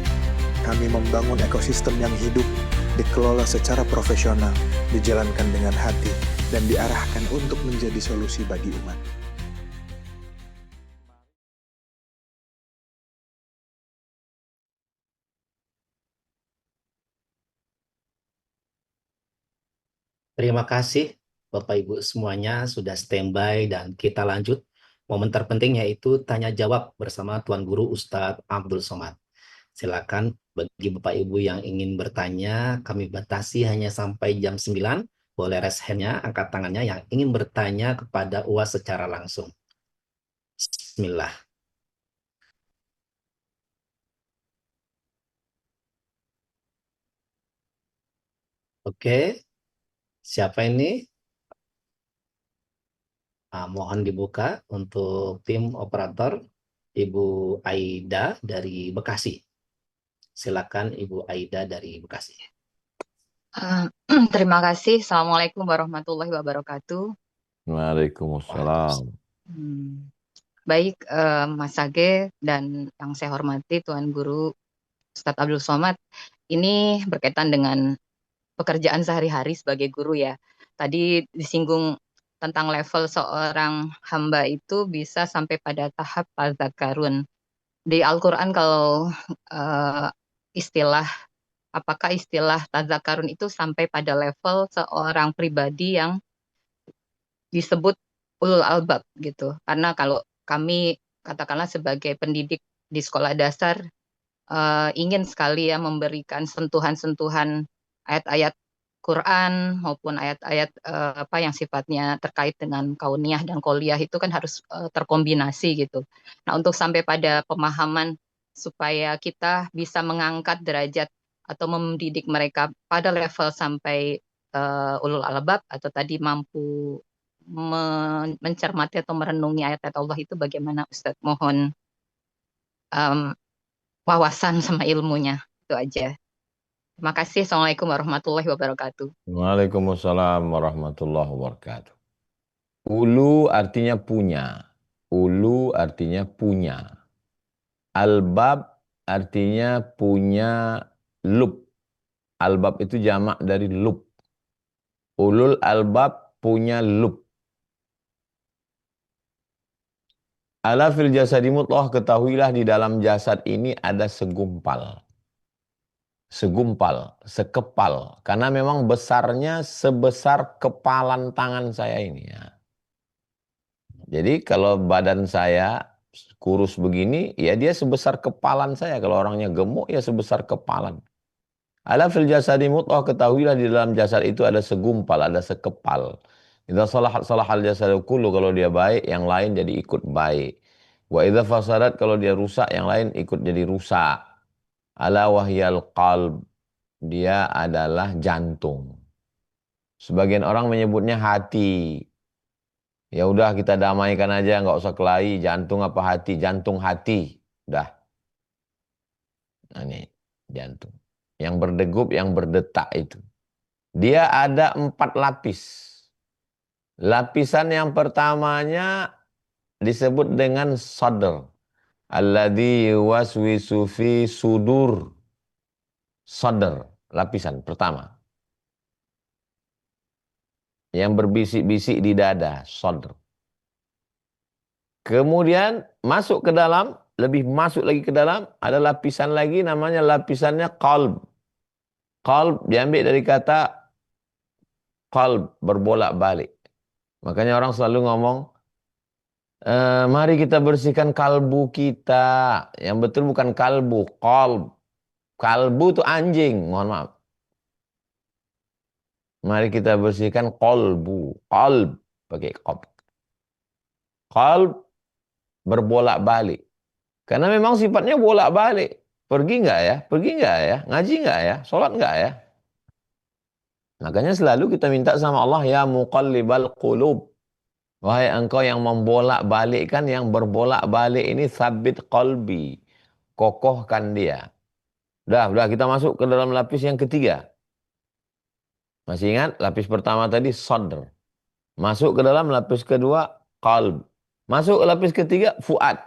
kami membangun ekosistem yang hidup, dikelola secara profesional, dijalankan dengan hati, dan diarahkan untuk menjadi solusi bagi umat. Terima kasih Bapak Ibu semuanya sudah standby dan kita lanjut. Momen terpenting yaitu tanya jawab bersama Tuan Guru Ustadz Abdul Somad. Silakan bagi Bapak Ibu yang ingin bertanya, kami batasi hanya sampai jam 9. Boleh raise hand-nya, angkat tangannya yang ingin bertanya kepada UAS secara langsung. Bismillah. Oke, siapa ini? Mohon dibuka untuk tim operator Ibu Aida dari Bekasi. Silakan Ibu Aida dari Bekasi. Eh, Terima kasih. Assalamualaikum warahmatullahi wabarakatuh. Waalaikumsalam. Waalaikumsalam. Hmm, Baik, Mas Sage dan yang saya hormati Tuan Guru Ustadz Abdul Somad. Ini berkaitan dengan pekerjaan sehari-hari sebagai guru ya. Tadi disinggung tentang level seorang hamba itu bisa sampai pada tahap tazakarun. Di Al-Quran kalau eh, istilah apakah istilah tazakarun itu sampai pada level seorang pribadi yang disebut ulul albab gitu. Karena kalau kami katakanlah sebagai pendidik di sekolah dasar ingin sekali ya memberikan sentuhan-sentuhan ayat-ayat Quran maupun ayat-ayat apa yang sifatnya terkait dengan kauniyah dan koliyah itu kan harus terkombinasi gitu. Nah, untuk sampai pada pemahaman supaya kita bisa mengangkat derajat atau mendidik mereka pada level sampai ulul albab atau tadi mampu mencermati atau merenungi ayat-ayat Allah itu bagaimana Ustadz? Mohon em, wawasan sama ilmunya. Itu aja. Terima kasih. Assalamualaikum warahmatullahi wabarakatuh. Waalaikumsalam warahmatullahi wabarakatuh. Ulu artinya punya. Ulu artinya punya. Albab artinya punya lub. Albab itu jamak dari lub. Ulul albab punya lub. Ala fil jasadi mudghah, ketahuilah di dalam jasad ini ada segumpal. Segumpal, sekepal. Karena memang besarnya sebesar kepalan tangan saya ini ya. Jadi kalau badan saya kurus begini, ya dia sebesar kepalan saya. Kalau orangnya gemuk, ya sebesar kepalan. Ala fil jasadi mudghah, ketahuilah di dalam jasad itu ada segumpal, ada sekepal. Idza salahal jasadu kullu, kalau dia baik, yang lain jadi ikut baik. Wa idza fasadat, kalau dia rusak, yang lain ikut jadi rusak. Ala wahyal qalb, dia adalah jantung. Sebagian orang menyebutnya hati. Ya udah kita damaikan aja, nggak usah kelahi. Jantung apa hati? Jantung hati. Udah. Nah, ini jantung. Yang berdegup, yang berdetak itu. Dia ada 4 lapis. Lapisan yang pertamanya disebut dengan sadr. Alladzi yuwaswisu fi sudur. Sadr, lapisan pertama. Yang berbisik-bisik di dada, sadr. Kemudian masuk ke dalam, lebih masuk lagi ke dalam, ada lapisan lagi namanya lapisannya qalb. Qalb diambil dari kata qalb, berbolak-balik. Makanya orang selalu ngomong, mari kita bersihkan kalbu kita. Yang betul bukan kalbu, qalb. Kalbu itu anjing, mohon maaf. Mari kita bersihkan qalbu, qalb, pakai qab. Qalb berbolak-balik. Karena memang sifatnya bolak-balik. Pergi nggak ya? Pergi nggak ya? Ngaji nggak ya? Sholat nggak ya? Makanya selalu kita minta sama Allah, ya muqallibal qulub. Wahai engkau yang membolak-balikkan, yang berbolak-balik ini, sabit qalbi. Kokohkan dia. Udah kita masuk ke dalam lapis yang ketiga. Masih ingat? Lapis pertama tadi sadr. Masuk ke dalam lapis kedua, qalb. Masuk ke lapis ketiga, fuad.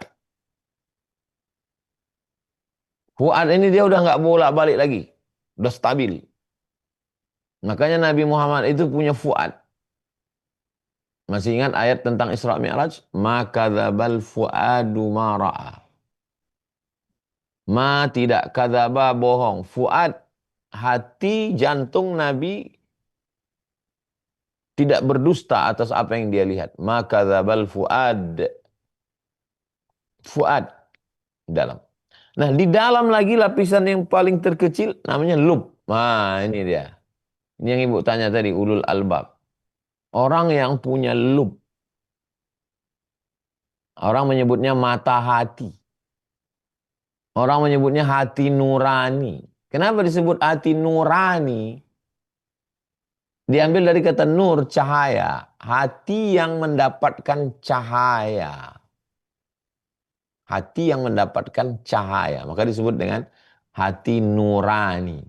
Fuad ini dia udah nggak bolak-balik lagi. Udah stabil. Makanya Nabi Muhammad itu punya fuad. Masih ingat ayat tentang Isra Mi'raj? Ma kadzabal fuadu ma ra'a. Ma tidak kadzaba, bohong. Fuad, hati jantung Nabi tidak berdusta atas apa yang dia lihat. Ma kadzabal fuad. Fuad dalam. Nah, di dalam lagi lapisan yang paling terkecil namanya lub. Nah, ini dia. Ini yang ibu tanya tadi, ulul albab. Orang yang punya lub. Orang menyebutnya mata hati. Orang menyebutnya hati nurani. Kenapa disebut hati nurani? Diambil dari kata nur, cahaya. Hati yang mendapatkan cahaya. Hati yang mendapatkan cahaya. Maka disebut dengan hati nurani.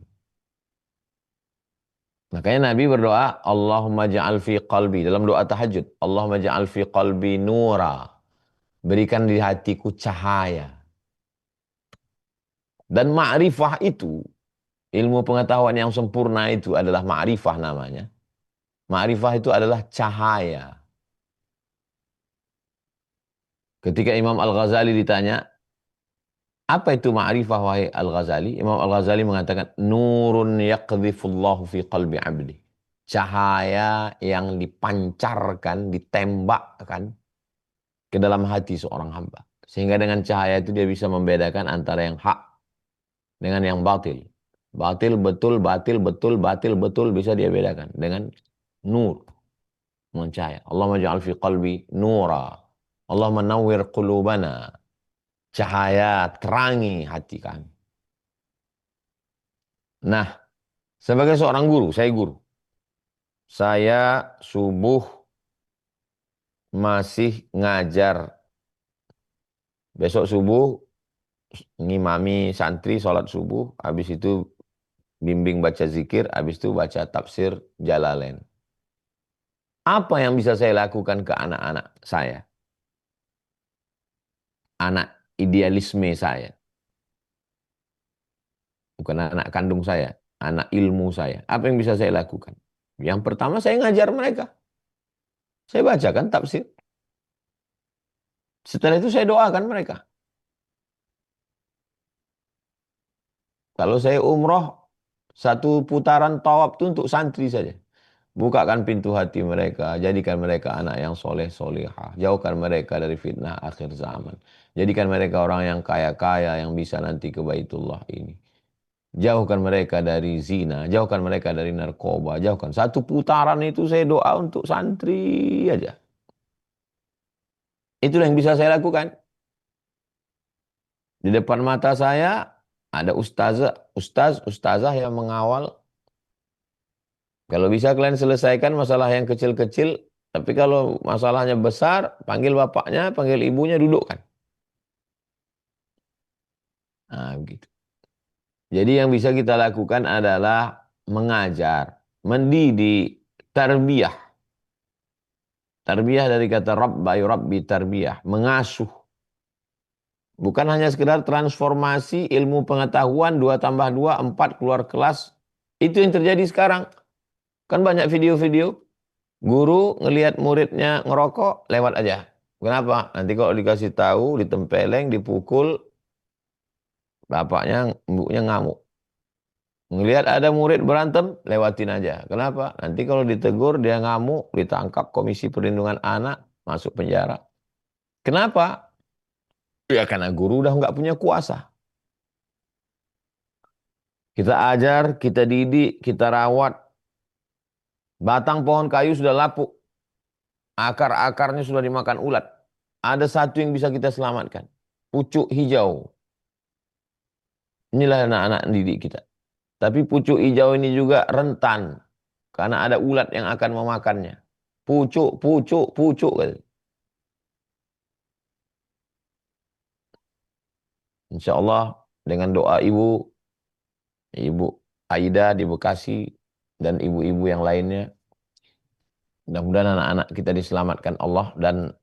Makanya Nabi berdoa, Allahumma ja'al fi qalbi. Dalam doa tahajud. Allahumma ja'al fi qalbi nura. Berikan di hatiku cahaya. Dan ma'rifah itu, ilmu pengetahuan yang sempurna itu adalah ma'rifah namanya. Ma'rifah itu adalah cahaya. Ketika Imam Al-Ghazali ditanya, apa itu ma'rifah wahai Al-Ghazali? Imam Al-Ghazali mengatakan, nurun yaqdhifullahu fi qalbi abdi. Cahaya yang dipancarkan, ditembakkan ke dalam hati seorang hamba. Sehingga dengan cahaya itu dia bisa membedakan antara yang hak dengan yang batil. Batil betul, batil betul, batil betul bisa dia bedakan dengan nur, dengan cahaya. Allahumma ja'al fi qalbi nura. Allahumma nawwir qulubana. Cahaya terangi hati kami. Nah, sebagai seorang guru, saya guru. Saya subuh masih ngajar. Besok subuh ngimami santri sholat subuh, habis itu bimbing baca zikir, habis itu baca tafsir Jalalain. Apa yang bisa saya lakukan ke anak-anak saya? Anak idealisme saya. Bukan anak kandung saya, anak ilmu saya. Apa yang bisa saya lakukan? Yang pertama saya ngajar mereka. Saya bacakan tafsir. Setelah itu saya doakan mereka. Kalau saya umroh, satu putaran tawaf itu untuk santri saja. Bukakan pintu hati mereka, jadikan mereka anak yang soleh solehah, jauhkan mereka dari fitnah akhir zaman, jadikan mereka orang yang kaya-kaya yang bisa nanti ke Baitullah ini, jauhkan mereka dari zina, jauhkan mereka dari narkoba, jauhkan. Satu putaran itu saya doa untuk santri aja. Itulah yang bisa saya lakukan. Di depan mata saya ada ustazah yang mengawal. Kalau bisa kalian selesaikan masalah yang kecil-kecil, tapi kalau masalahnya besar, panggil bapaknya, panggil ibunya, dudukkan. Nah, begitu. Jadi yang bisa kita lakukan adalah mengajar, mendidik, tarbiyah. Tarbiyah dari kata rabba, yurabbi tarbiyah, mengasuh. Bukan hanya sekedar transformasi ilmu pengetahuan 2 tambah 2, 4 keluar kelas. Itu yang terjadi sekarang. Kan banyak video-video. Guru ngelihat muridnya ngerokok, lewat aja. Kenapa? Nanti kalau dikasih tahu, ditempeleng, dipukul, bapaknya, ibunya ngamuk. Ngelihat ada murid berantem, lewatin aja. Kenapa? Nanti kalau ditegur, dia ngamuk, ditangkap Komisi Perlindungan Anak, masuk penjara. Kenapa? Ya karena guru udah nggak punya kuasa. Kita ajar, kita didik, kita rawat. Batang pohon kayu sudah lapuk. Akar-akarnya sudah dimakan ulat. Ada satu yang bisa kita selamatkan. Pucuk hijau. Inilah anak-anak didik kita. Tapi pucuk hijau ini juga rentan. Karena ada ulat yang akan memakannya. Pucuk, pucuk, pucuk. Insya Allah dengan doa ibu Aida di Bekasi, dan ibu-ibu yang lainnya, mudah-mudahan anak-anak kita diselamatkan Allah, dan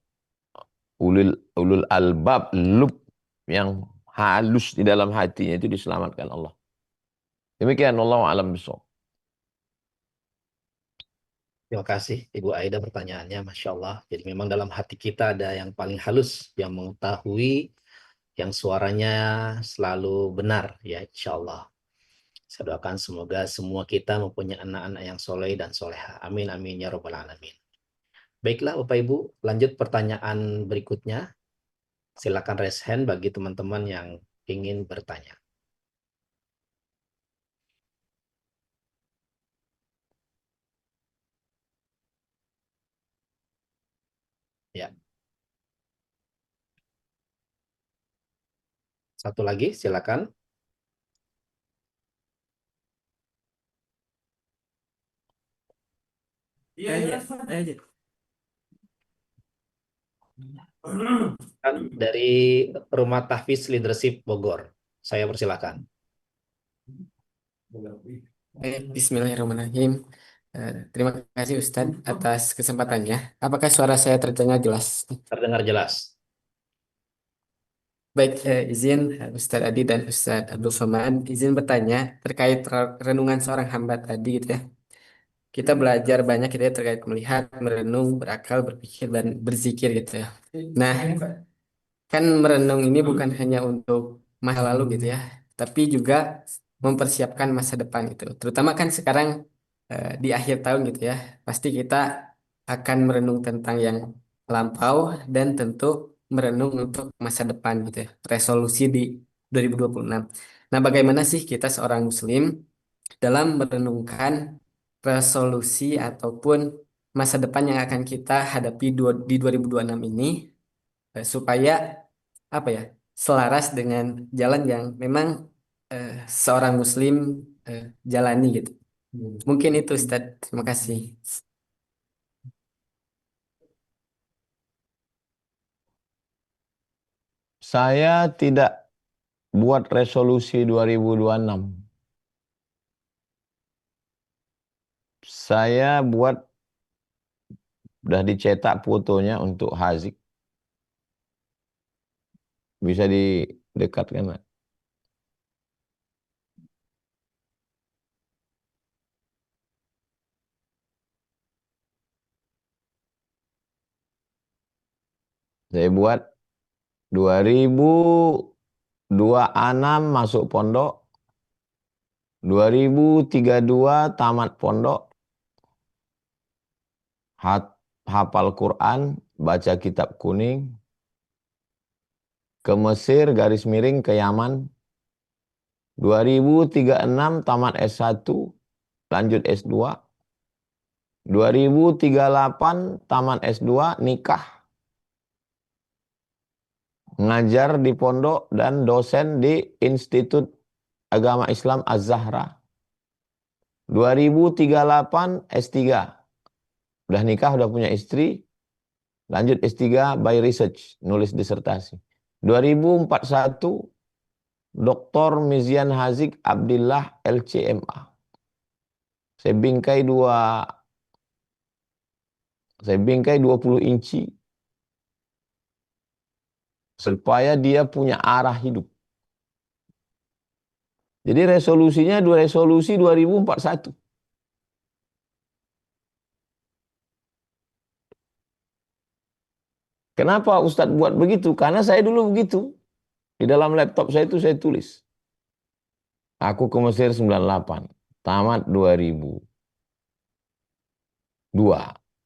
ulul albab, lub yang halus di dalam hatinya itu diselamatkan Allah. Demikian, wallahu a'lam bishawab. Terima kasih Ibu Aida pertanyaannya, Masya Allah. Jadi memang dalam hati kita ada yang paling halus, yang mengetahui, yang suaranya selalu benar, ya Insya Allah. Saya doakan semoga semua kita mempunyai anak-anak yang soleh dan soleha. Amin, amin, ya Rabbal Alamin. Baiklah Bapak Ibu, lanjut pertanyaan berikutnya. Silakan raise hand bagi teman-teman yang ingin bertanya. Ya, satu lagi, silakan. Kan dari Rumah Tahfiz Leadership Bogor. Saya persilakan. Bismillahirrahmanirrahim. Terima kasih Ustadz atas kesempatannya. Apakah suara saya terdengar jelas? Terdengar jelas. Baik, izin Ustadz Adi dan Ustadz Abdul Somad, izin bertanya terkait renungan seorang hamba tadi gitu ya. Kita belajar banyak gitu ya terkait melihat, merenung, berakal, berpikir, dan berzikir gitu ya. Nah, kan merenung ini bukan hanya untuk masa lalu gitu ya, tapi juga mempersiapkan masa depan gitu. Terutama kan sekarang di akhir tahun gitu ya, pasti kita akan merenung tentang yang lampau dan tentu merenung untuk masa depan gitu ya, resolusi di 2026. Nah, bagaimana sih kita seorang muslim dalam merenungkan resolusi ataupun masa depan yang akan kita hadapi di 2026 ini supaya apa ya selaras dengan jalan yang memang eh, seorang muslim eh, jalani gitu. Mungkin itu Ustaz. Terima kasih. Saya tidak buat resolusi 2026. Saya buat, udah dicetak fotonya untuk Hazik. Bisa didekatkan, Pak. Saya buat 2026 masuk pondok, 2032 tamat pondok, hafal Quran, baca kitab kuning, ke Mesir garis miring ke Yaman, 2036 tamat S1, lanjut S2, 2038 tamat S2, nikah, ngajar di pondok dan dosen di Institut Agama Islam Az-Zahra. 2038 S3. Udah nikah, udah punya istri, lanjut S3 by research, nulis disertasi. 2041 Dr. Mizian Hazik Abdillah LCMA. Saya bingkai 20 inci supaya dia punya arah hidup. Jadi resolusinya resolusi 2041. Kenapa Ustadz buat begitu? Karena saya dulu begitu. Di dalam laptop saya itu saya tulis. Aku ke Mesir 98, tamat 2002.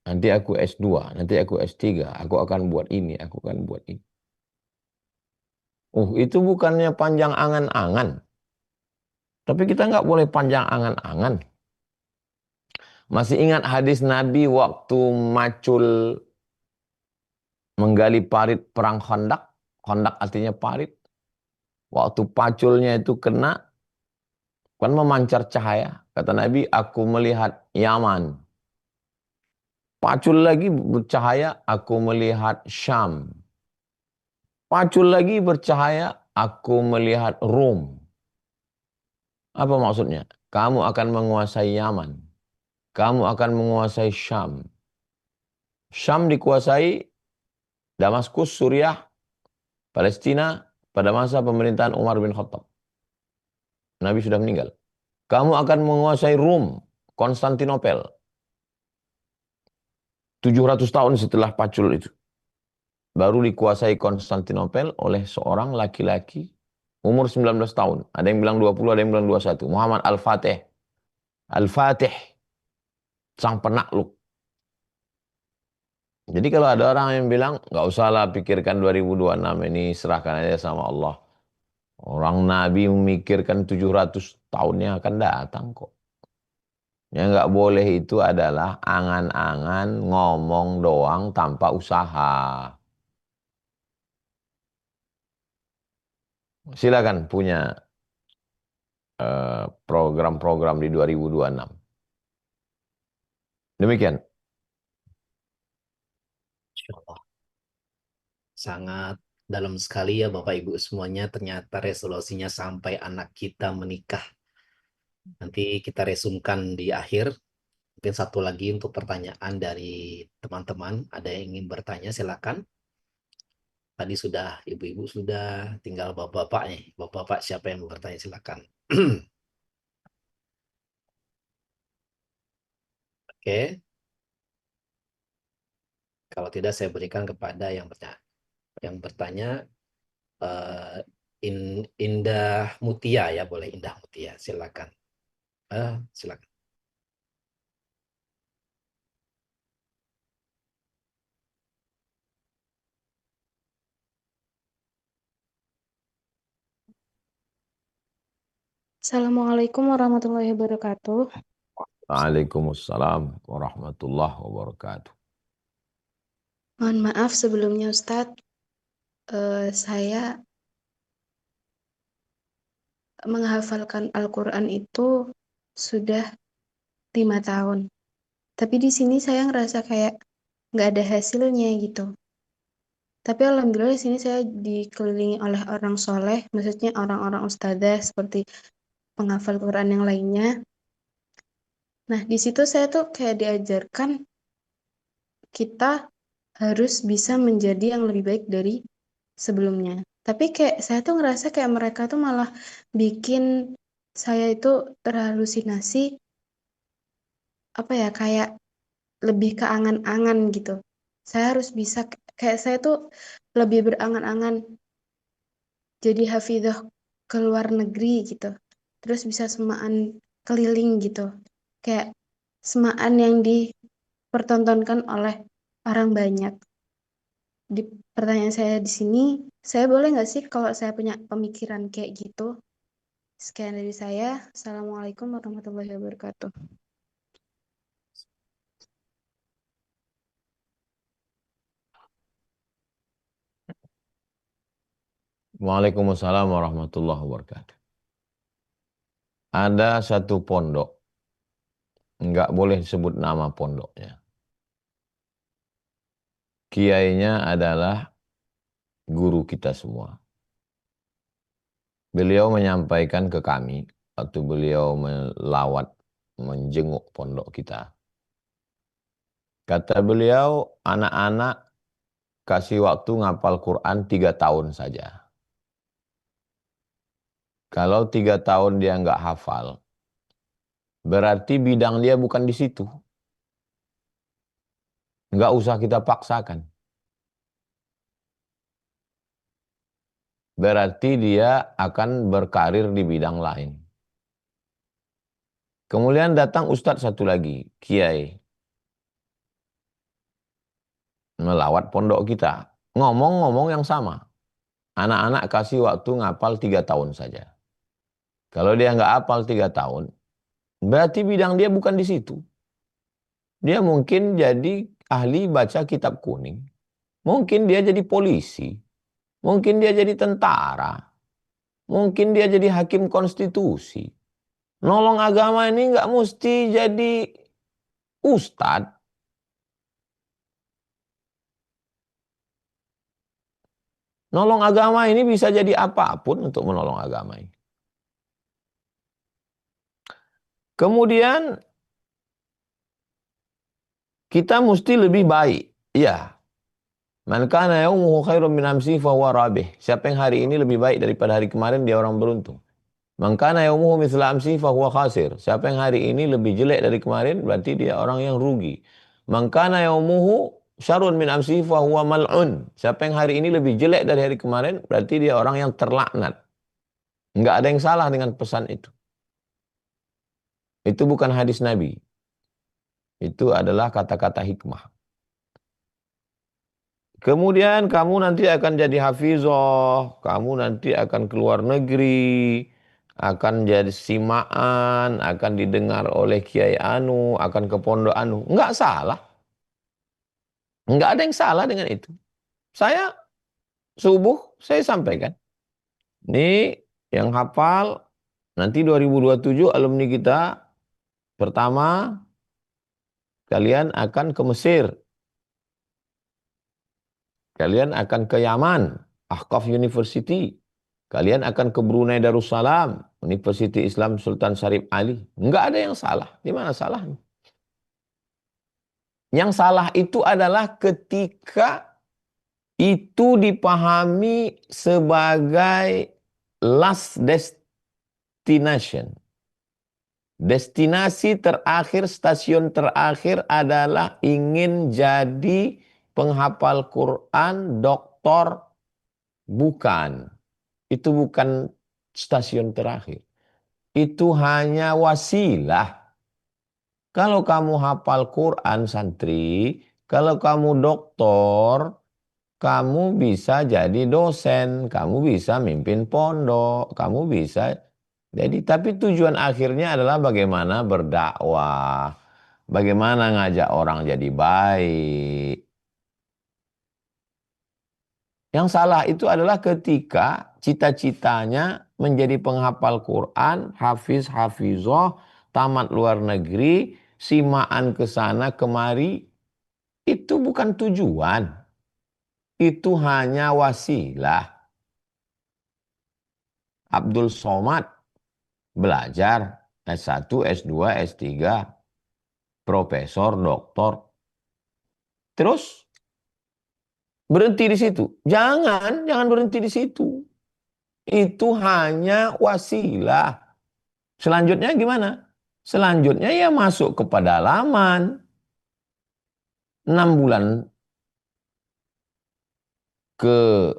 Nanti aku S2, nanti aku S3, aku akan buat ini, aku akan buat ini. Itu bukannya panjang angan-angan. Tapi kita nggak boleh panjang angan-angan. Masih ingat hadis Nabi waktu macul menggali parit perang Khandaq? Khandaq artinya parit. Waktu paculnya itu kena, kan memancar cahaya. Kata Nabi, aku melihat Yaman. Pacul lagi bercahaya, aku melihat Syam. Pacul lagi bercahaya, aku melihat Rom. Apa maksudnya? Kamu akan menguasai Yaman. Kamu akan menguasai Syam. Syam dikuasai Damaskus, Suriah, Palestina pada masa pemerintahan Umar bin Khattab. Nabi sudah meninggal. Kamu akan menguasai Rom, Konstantinopel. 700 tahun setelah Pacul itu. Baru dikuasai Konstantinopel oleh seorang laki-laki umur 19 tahun. Ada yang bilang 20, ada yang bilang 21. Muhammad Al-Fatih. Al-Fatih. Sang penakluk. Jadi kalau ada orang yang bilang, nggak usahlah pikirkan 2026 ini, serahkan aja sama Allah. Orang Nabi memikirkan 700 tahunnya akan datang kok. Yang nggak boleh itu adalah angan-angan ngomong doang tanpa usaha. Silakan punya program-program di 2026. Demikian. Insya Allah. Sangat dalam sekali ya Bapak Ibu semuanya. Ternyata resolusinya sampai anak kita menikah. Nanti kita resumkan di akhir. Mungkin satu lagi untuk pertanyaan dari teman-teman. Ada yang ingin bertanya, silakan. Tadi sudah, ibu-ibu sudah, tinggal bapak-bapak nih. Bapak-bapak siapa yang mau bertanya, silakan. Oke, kalau tidak saya berikan kepada yang bertanya. Yang bertanya eh, Indah Mutia ya, boleh Indah Mutia, silakan. Silakan. Assalamualaikum warahmatullahi wabarakatuh. Waalaikumsalam warahmatullahi wabarakatuh. Mohon maaf sebelumnya Ustadz, saya menghafalkan Al-Quran itu sudah 5 tahun. Tapi di sini saya ngerasa kayak nggak ada hasilnya gitu. Tapi alhamdulillah di sini saya dikelilingi oleh orang soleh, maksudnya orang-orang ustadzah seperti penghafal Quran yang lainnya. Nah, di situ saya tuh kayak diajarkan kita harus bisa menjadi yang lebih baik dari sebelumnya. Tapi kayak saya tuh ngerasa kayak mereka tuh malah bikin saya itu terhalusinasi, apa ya, kayak lebih ke angan-angan gitu. Saya harus bisa, kayak saya tuh lebih berangan-angan jadi hafidhah ke luar negeri gitu. Terus bisa semaan keliling gitu. Kayak semaan yang dipertontonkan oleh orang banyak. Di pertanyaan saya di sini, saya boleh nggak sih kalau saya punya pemikiran kayak gitu? Sekian dari saya. Assalamualaikum warahmatullahi wabarakatuh. Waalaikumsalam warahmatullahi wabarakatuh. Ada satu pondok, nggak boleh disebut nama pondoknya. Kiainya adalah guru kita semua. Beliau menyampaikan ke kami waktu beliau melawat menjenguk pondok kita. Kata beliau, anak-anak kasih waktu ngapal Quran 3 tahun saja. Kalau 3 tahun dia nggak hafal, berarti bidang dia bukan di situ. Nggak usah kita paksakan. Berarti dia akan berkarir di bidang lain. Kemudian datang ustadz satu lagi, kiai, melawat pondok kita. Ngomong-ngomong yang sama. Anak-anak kasih waktu ngapal 3 tahun saja. Kalau dia nggak hafal 3 tahun, berarti bidang dia bukan di situ. Dia mungkin jadi ahli baca kitab kuning. Mungkin dia jadi polisi. Mungkin dia jadi tentara. Mungkin dia jadi hakim konstitusi. Nolong agama ini nggak mesti jadi ustadz. Nolong agama ini bisa jadi apapun untuk menolong agama ini. Kemudian kita mesti lebih baik. Ya. Man kana yaumuhu khairum min amsi fahuwa rabih. Siapa yang hari ini lebih baik daripada hari kemarin, dia orang beruntung. Man kana yaumuhu mithla amsi fahuwa khasir. Siapa yang hari ini lebih jelek dari kemarin, berarti dia orang yang rugi. Man kana yaumuhu syarrun min amsi fahuwa mal'un. Siapa yang hari ini lebih jelek dari hari kemarin, berarti dia orang yang terlaknat. Enggak ada yang salah dengan pesan itu. Itu bukan hadis Nabi. Itu adalah kata-kata hikmah. Kemudian kamu nanti akan jadi hafizah, kamu nanti akan keluar negeri, akan jadi simaan, akan didengar oleh Kiai Anu, akan ke Pondok Anu. Enggak salah. Enggak ada yang salah dengan itu. Saya subuh, saya sampaikan. Ini yang hafal, nanti 2027 alumni kita, pertama, kalian akan ke Mesir. Kalian akan ke Yaman, Ahqaf University. Kalian akan ke Brunei Darussalam, University Islam Sultan Syarif Ali. Enggak ada yang salah. Di mana salahnya? Yang salah itu adalah ketika itu dipahami sebagai last destination. Destinasi terakhir, stasiun terakhir adalah ingin jadi penghafal Quran, doktor, bukan. Itu bukan stasiun terakhir. Itu hanya wasilah. Kalau kamu hafal Quran santri, kalau kamu doktor, kamu bisa jadi dosen, kamu bisa mimpin pondok, kamu bisa jadi, tapi tujuan akhirnya adalah bagaimana berdakwah, bagaimana ngajak orang jadi baik. Yang salah itu adalah ketika cita-citanya menjadi penghafal Quran, hafiz, hafizah, tamat luar negeri, simaan ke sana kemari, itu bukan tujuan. Itu hanya wasilah. Abdul Somad belajar S1, S2, S3, profesor, doktor. Terus berhenti di situ. Jangan berhenti di situ. Itu hanya wasilah. Selanjutnya gimana? Selanjutnya ya masuk ke pedalaman. 6 bulan ke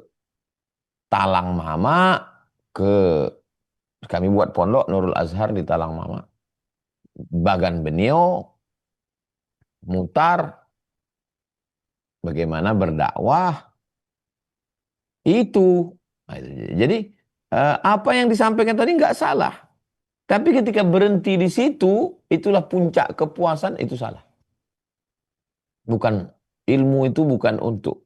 Talang Mama, kami buat pondok Nurul Azhar di Talang Mama. Bagan Benio, mutar, bagaimana berdakwah. Itu. Jadi apa yang disampaikan tadi nggak salah. Tapi ketika berhenti di situ, itulah puncak kepuasan, itu salah. Bukan, ilmu itu bukan untuk.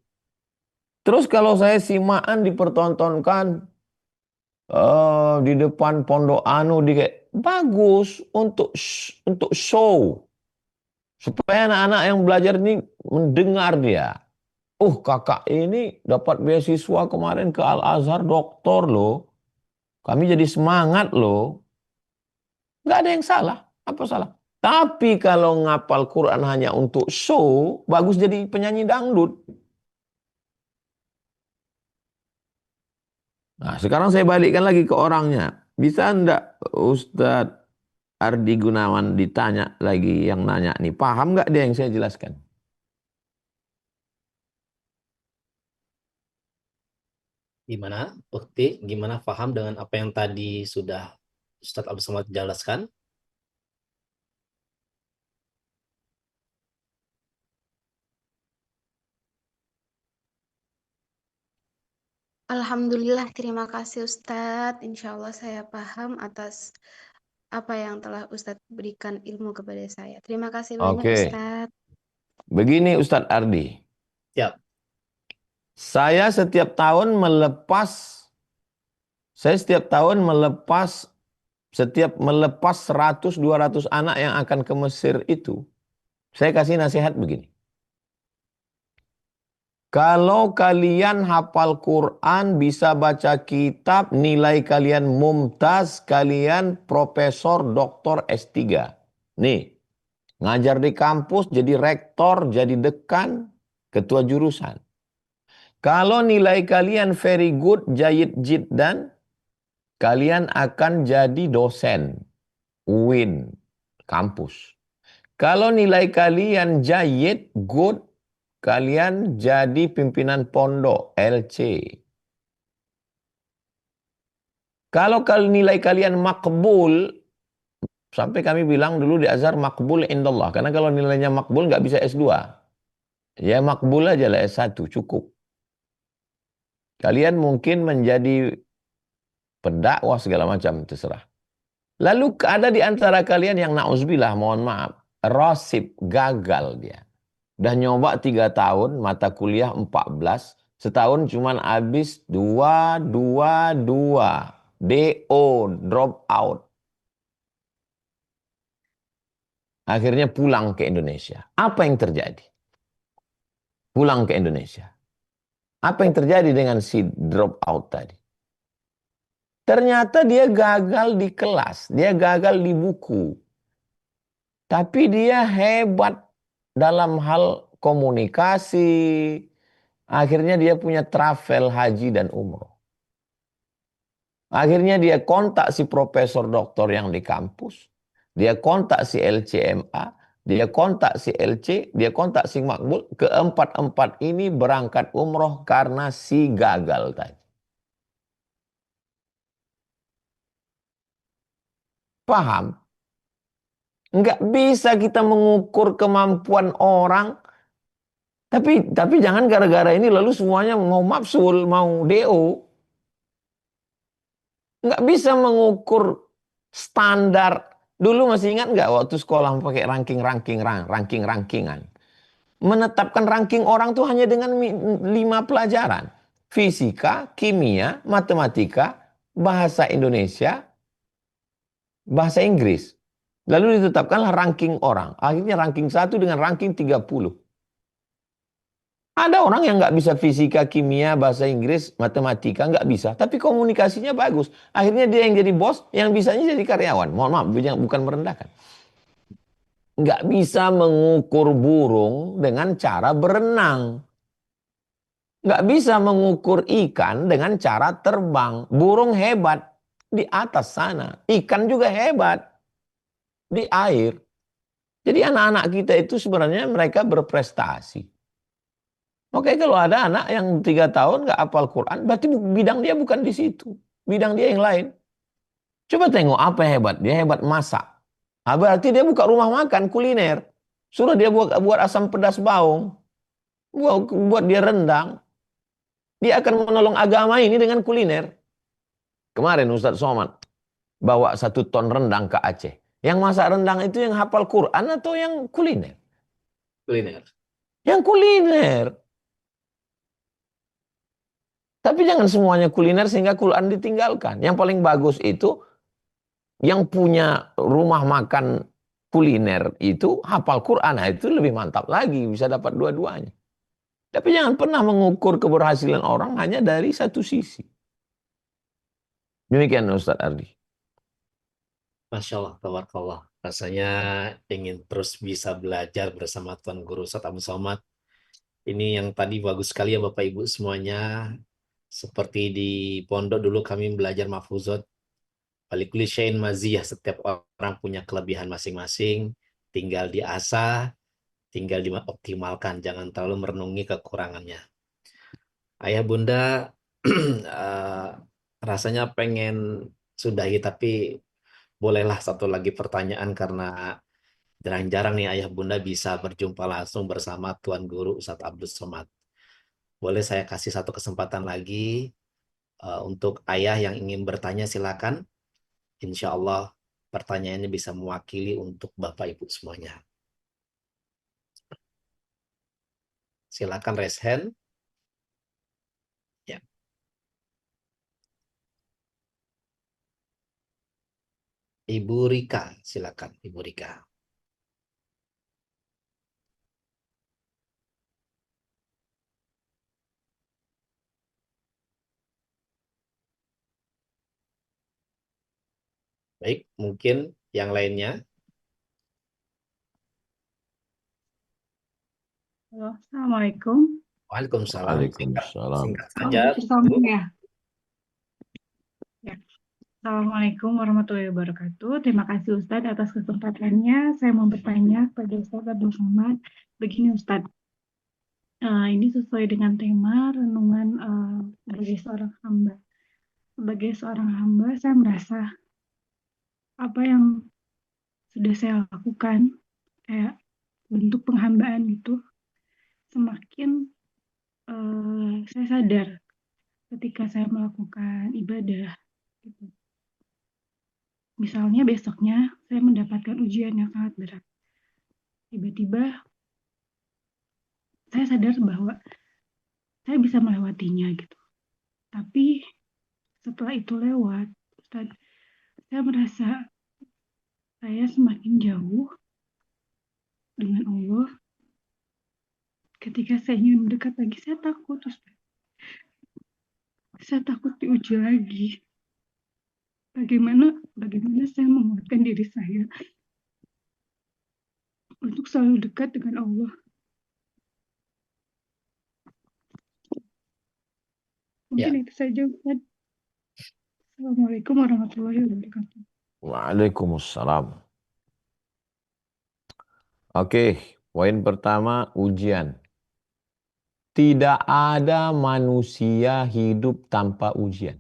Terus kalau saya simaan dipertontonkan di depan pondok anu, bagus untuk show. Supaya anak-anak yang belajar ini mendengar dia. Oh, kakak ini dapat beasiswa kemarin ke Al-Azhar doktor loh. Kami jadi semangat loh. Nggak ada yang salah. Apa salah? Tapi kalau ngapal Quran hanya untuk show, bagus jadi penyanyi dangdut. Nah, sekarang saya balikkan lagi ke orangnya. Bisa enggak Ustadz Ardi Gunawan ditanya lagi yang nanya nih, paham nggak dia yang saya jelaskan? Gimana, Ukti? Gimana paham dengan apa yang tadi sudah Ustadz Abdul Somad jelaskan? Alhamdulillah, terima kasih Ustadz. Insya Allah saya paham atas apa yang telah Ustadz berikan ilmu kepada saya. Terima kasih banyak Oke. Ustadz. Begini Ustadz Ardi. Ya. Saya setiap tahun melepas 100-200 anak yang akan ke Mesir itu. Saya kasih nasihat begini. Kalau kalian hafal Quran, bisa baca kitab, nilai kalian mumtaz, kalian profesor, doktor S3. Nih, ngajar di kampus, jadi rektor, jadi dekan, ketua jurusan. Kalau nilai kalian very good, jayid jiddan, kalian akan jadi dosen, UIN, kampus. Kalau nilai kalian jayid, good, kalian jadi pimpinan pondok, LC. Kalau nilai kalian makbul, sampai kami bilang dulu di Azhar makbul indallah. Karena kalau nilainya makbul nggak bisa S2. Ya makbul aja lah S1, cukup. Kalian mungkin menjadi pendakwah segala macam, terserah. Lalu ada di antara kalian yang na'udzubillah, mohon maaf, rasib, gagal dia. Udah nyoba 3 tahun, mata kuliah 14, setahun cuman habis 2, 2, 2. DO, drop out. Akhirnya pulang ke Indonesia. Apa yang terjadi? Pulang ke Indonesia. Apa yang terjadi dengan si drop out tadi? Ternyata dia gagal di kelas, dia gagal di buku. Tapi dia hebat dalam hal komunikasi. Akhirnya dia punya travel haji dan umroh. Akhirnya dia kontak si profesor doktor yang di kampus. Dia kontak si LCMA. Dia kontak si LC. Dia kontak si Makbul. Keempat-empat ini berangkat umroh karena si gagal tadi. Paham? Enggak bisa kita mengukur kemampuan orang. Tapi jangan gara-gara ini lalu semuanya mau mafsul, mau DO. Nggak bisa mengukur standar. Dulu masih ingat nggak waktu sekolah pakai ranking-rankingan. Menetapkan ranking orang tuh hanya dengan 5 pelajaran. Fisika, kimia, matematika, bahasa Indonesia, bahasa Inggris. Lalu ditetapkanlah ranking orang. Akhirnya ranking 1 dengan ranking 30. Ada orang yang nggak bisa fisika, kimia, bahasa Inggris, matematika, nggak bisa. Tapi komunikasinya bagus. Akhirnya dia yang jadi bos, yang bisanya jadi karyawan. Mohon maaf, bukan merendahkan. Nggak bisa mengukur burung dengan cara berenang. Nggak bisa mengukur ikan dengan cara terbang. Burung hebat di atas sana. Ikan juga hebat di air. Jadi anak-anak kita itu sebenarnya mereka berprestasi. Oke, kalau ada anak yang 3 tahun nggak hafal Quran, berarti bidang dia bukan di situ. Bidang dia yang lain. Coba tengok apa yang hebat. Dia hebat masak. Nah, berarti dia buka rumah makan, kuliner. Suruh dia buat asam pedas bawang. Buat dia rendang. Dia akan menolong agama ini dengan kuliner. Kemarin Ustadz Somad bawa 1 ton rendang ke Aceh. Yang masak rendang itu yang hafal Quran atau yang kuliner? Kuliner. Yang kuliner. Tapi jangan semuanya kuliner sehingga Quran ditinggalkan. Yang paling bagus itu yang punya rumah makan kuliner itu hafal Quran. Nah, itu lebih mantap lagi, bisa dapat dua-duanya. Tapi jangan pernah mengukur keberhasilan orang hanya dari satu sisi. Demikian Ustadz Ardi. Masya Allah, tabarakallah. Rasanya ingin terus bisa belajar bersama Tuan Guru Ustadz Abdul Somad. Ini yang tadi bagus sekali ya Bapak Ibu semuanya. Seperti di pondok dulu kami belajar mahfuzat. Walikuli syai'in maziyah, setiap orang punya kelebihan masing-masing. Tinggal diasah, tinggal dioptimalkan. Jangan terlalu merenungi kekurangannya. Ayah Bunda rasanya pengen sudahi, tapi bolehlah satu lagi pertanyaan karena jarang-jarang nih Ayah Bunda bisa berjumpa langsung bersama Tuan Guru Ustadz Abdul Somad. Boleh saya kasih satu kesempatan lagi untuk Ayah yang ingin bertanya silakan. Insya Allah pertanyaannya bisa mewakili untuk Bapak Ibu semuanya. Silakan raise hand. Ya. Ibu Rika, silakan Ibu Rika. Baik, mungkin yang lainnya. Halo, Assalamualaikum. Waalaikumsalam. Waalaikumsalam. Singkat Oh, saja. bersambung ya. Ya. Assalamualaikum warahmatullahi wabarakatuh. Terima kasih Ustadz atas kesempatannya. Saya mau bertanya kepada Ustadz Abdul Somad. Begini Ustadz, ini sesuai dengan tema renungan sebagai seorang hamba. Sebagai seorang hamba, saya merasa apa yang sudah saya lakukan, kayak bentuk penghambaan itu, semakin saya sadar ketika saya melakukan ibadah, gitu. Misalnya besoknya saya mendapatkan ujian yang sangat berat. Tiba-tiba saya sadar bahwa saya bisa melewatinya gitu. Tapi setelah itu lewat, Ustaz, saya merasa saya semakin jauh dengan Allah. Ketika saya ingin mendekat lagi, saya takut, Ustaz. Saya takut diuji lagi. Bagaimana saya menguatkan diri saya untuk selalu dekat dengan Allah. Mungkin itu saja, Ustaz. Assalamualaikum warahmatullahi wabarakatuh. Waalaikumsalam. Oke, poin pertama ujian. Tidak ada manusia hidup tanpa ujian.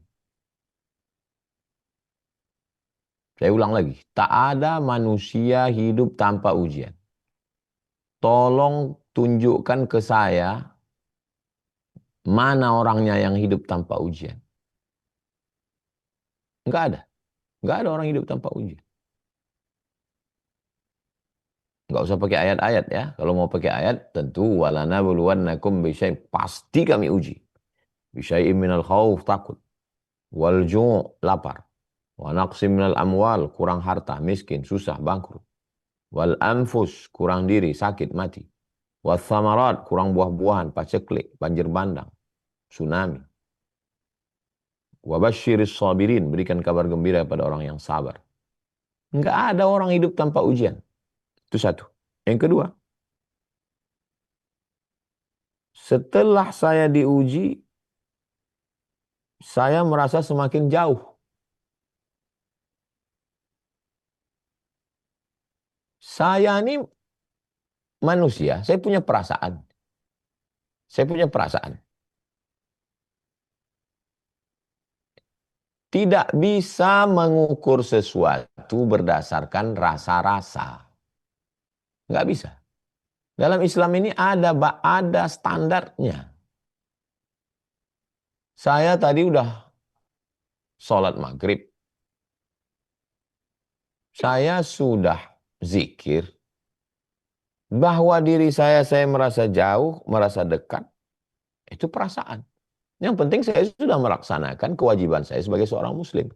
Saya ulang lagi, tak ada manusia hidup tanpa ujian. Tolong tunjukkan ke saya mana orangnya yang hidup tanpa ujian. Enggak ada. Enggak ada orang hidup tanpa ujian. Enggak usah pakai ayat-ayat ya. Kalau mau pakai ayat, tentu walana buluwannakum bisyai, pasti kami uji. Bisyai minal khauf, takut. Wal ju', lapar. Wa naqsim minal amwal, kurang harta, miskin, susah, bangkrut. Wal anfus, kurang diri, sakit, mati. Wal thamarat, kurang buah-buahan, paceklik, banjir bandang, tsunami. Wa basyiris sabirin, berikan kabar gembira pada orang yang sabar. Enggak ada orang hidup tanpa ujian. Itu satu. Yang kedua, setelah saya diuji, saya merasa semakin jauh. Saya ini manusia, saya punya perasaan. Saya punya perasaan. Tidak bisa mengukur sesuatu berdasarkan rasa-rasa. Nggak bisa. Dalam Islam ini ada standarnya. Saya tadi udah sholat maghrib. Saya sudah zikir. Bahwa diri saya merasa jauh, merasa dekat. Itu perasaan. Yang penting saya sudah melaksanakan kewajiban saya sebagai seorang muslim.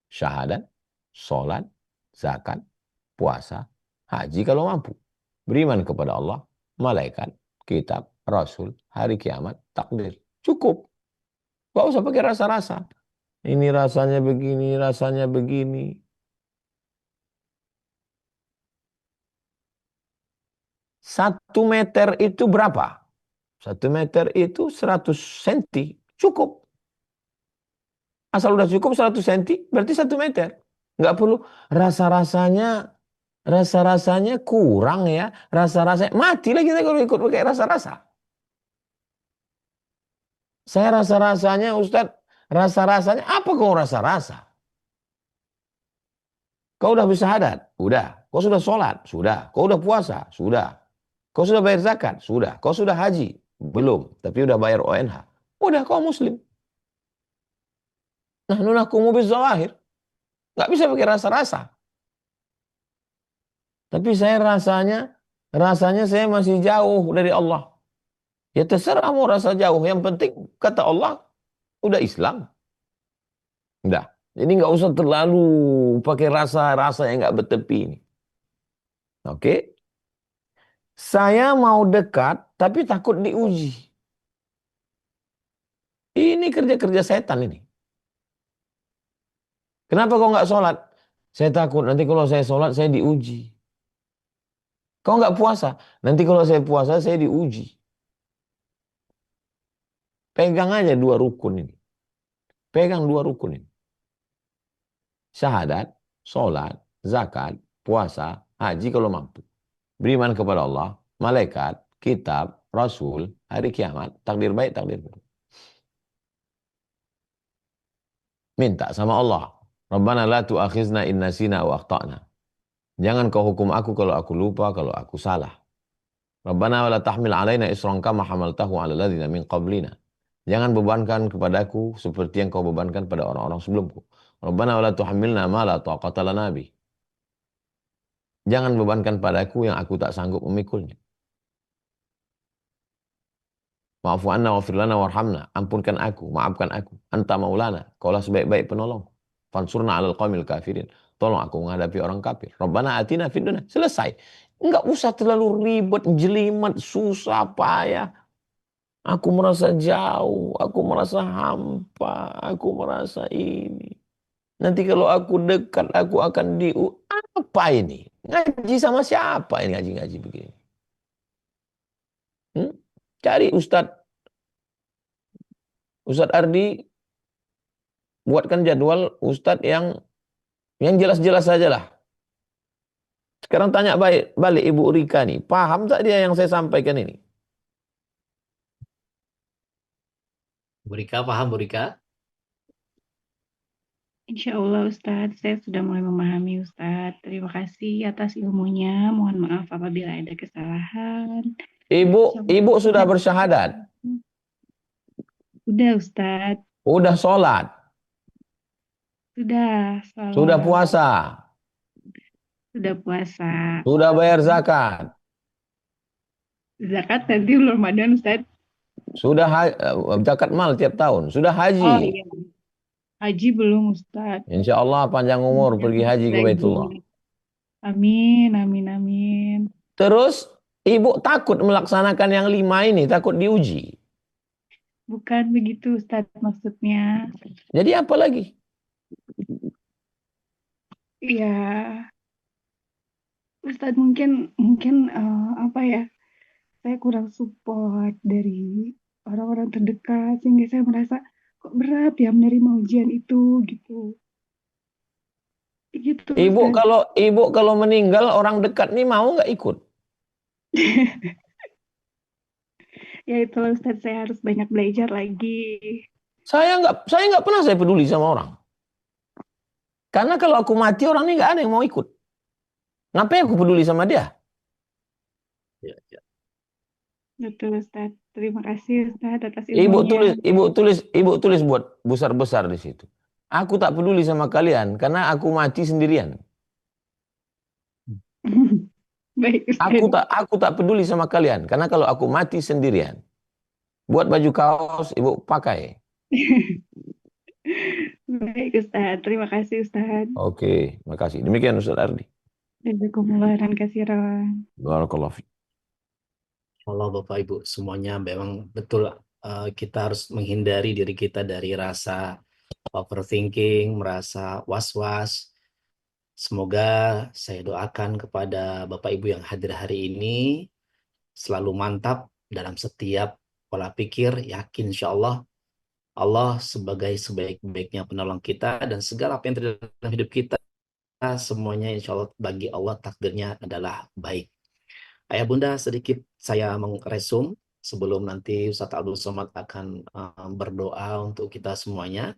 Syahadat, sholat, zakat, puasa, haji kalau mampu. Beriman kepada Allah, malaikat, kitab, rasul, hari kiamat, takdir. Cukup. Gak usah pakai rasa-rasa. Ini rasanya begini, rasanya begini. Satu meter itu berapa? 1 meter itu 100 cm. Cukup. Asal udah cukup 100 cm, berarti 1 meter. Nggak perlu rasa-rasanya kurang ya. Rasa-rasanya, matilah kita kalau ikut pakai rasa-rasa. Saya rasa-rasanya, Ustadz, rasa-rasanya, apa kau rasa-rasa? Kau udah bersyahadat? Udah. Kau sudah sholat? Sudah. Kau udah puasa? Sudah. Kau sudah bayar zakat? Sudah. Kau sudah haji? Belum. Tapi udah bayar ONH. Udah, kau muslim. Nah, nunakumu bizzawahir. Nggak bisa pakai rasa-rasa. Tapi saya rasanya saya masih jauh dari Allah. Ya terserah mau rasa jauh. Yang penting kata Allah, udah Islam. Udah. Jadi nggak usah terlalu pakai rasa-rasa yang nggak bertepi ini. Oke? Saya mau dekat, tapi takut diuji. Ini kerja-kerja setan ini. Kenapa kau nggak sholat? Saya takut nanti kalau saya sholat saya diuji. Kau nggak puasa? Nanti kalau saya puasa saya diuji. Pegang aja 2 rukun ini. Pegang 2 rukun ini. Syahadat, sholat, zakat, puasa, haji kalau mampu. Beriman kepada Allah, malaikat, kitab, rasul, hari kiamat, takdir baik, takdir buruk. Minta sama Allah. Rabbana la tu'akhizna in nasina wa akhtana. Jangan kau hukum aku kalau aku lupa, kalau aku salah. Rabbana wa la tahmil alaina isran kama hamaltahu ala ladzina min qablina. Jangan bebankan kepadaku seperti yang kau bebankan pada orang-orang sebelumku. Rabbana wa la tuhammilna ma la taqata lana bih. Jangan bebankan padaku yang aku tak sanggup memikulnya. Ma'fu anna waghfir lana warhamna. Ampunkan aku, maafkan aku. Anta maulana. Kaulah sebaik-baik penolong. Fansurna 'alal qaumil kafirin. Tolong aku menghadapi orang kafir. Rabbana atina fid dunya. Selesai. Enggak usah terlalu ribet, jelimet, susah, payah. Aku merasa jauh, aku merasa hampa, aku merasa ini. Nanti kalau aku dekat, aku akan apa ini? Ngaji sama siapa ini ngaji-ngaji begini? Hmm? Cari Ustadz Ardi, buatkan jadwal Ustadz yang jelas-jelas saja lah. Sekarang tanya balik Ibu Rika nih, paham tak dia yang saya sampaikan ini? Bu Rika, paham Bu Rika? Insya Allah Ustadz, saya sudah mulai memahami Ustadz. Terima kasih atas ilmunya. Mohon maaf apabila ada kesalahan. Insya Allah Ibu sudah Ustadz. bersyahadat, Sudah Ustadz, sudah sholat, sudah sudah sholat, puasa, sudah puasa. sudah bayar zakat, Zakat nanti bulan Ramadan Ustadz. sudah zakat mal tiap tahun, sudah Oh haji. iya, haji belum Ustadz. Insya Allah panjang umur pergi haji ke Baitullah. Amin, amin, amin. Terus ibu takut melaksanakan yang 5 ini, takut diuji. Bukan begitu Ustadz maksudnya. Jadi apa lagi? Ya, Ustadz mungkin apa ya? Saya kurang support dari orang-orang terdekat sehingga saya merasa kok berat ya menerima ujian itu gitu. Gitu Ustadz. Ibu kalau meninggal orang dekat nih mau nggak ikut? Ya itulah Ustadz, saya harus banyak belajar lagi. Saya nggak pernah saya peduli sama orang. Karena kalau aku mati orang ini nggak ada yang mau ikut. Ngapain aku peduli sama dia? Ya, ya. Betul Ustadz. Terima kasih Ustadz atas ilmunya. Ibu tulis buat besar-besar di situ. Aku tak peduli sama kalian karena aku mati sendirian. Baik Ustadz. Aku tak peduli sama kalian karena kalau aku mati sendirian. Buat baju kaos ibu pakai. Baik Ustadz. Terima kasih Ustadz. Oke, makasih. Demikian Ustaz Ardi. Jazakumullah khairan katsiran. Barakallahu fiik. Allah Bapak Ibu semuanya memang betul, kita harus menghindari diri kita dari rasa overthinking, merasa was-was. Semoga saya doakan kepada Bapak Ibu yang hadir hari ini selalu mantap dalam setiap pola pikir, yakin insya Allah Allah sebagai sebaik-baiknya penolong kita dan segala apa yang terjadi dalam hidup kita semuanya insya Allah bagi Allah takdirnya adalah baik. Ayah Bunda, sedikit saya mengresum sebelum nanti Ustadz Abdul Somad akan berdoa untuk kita semuanya.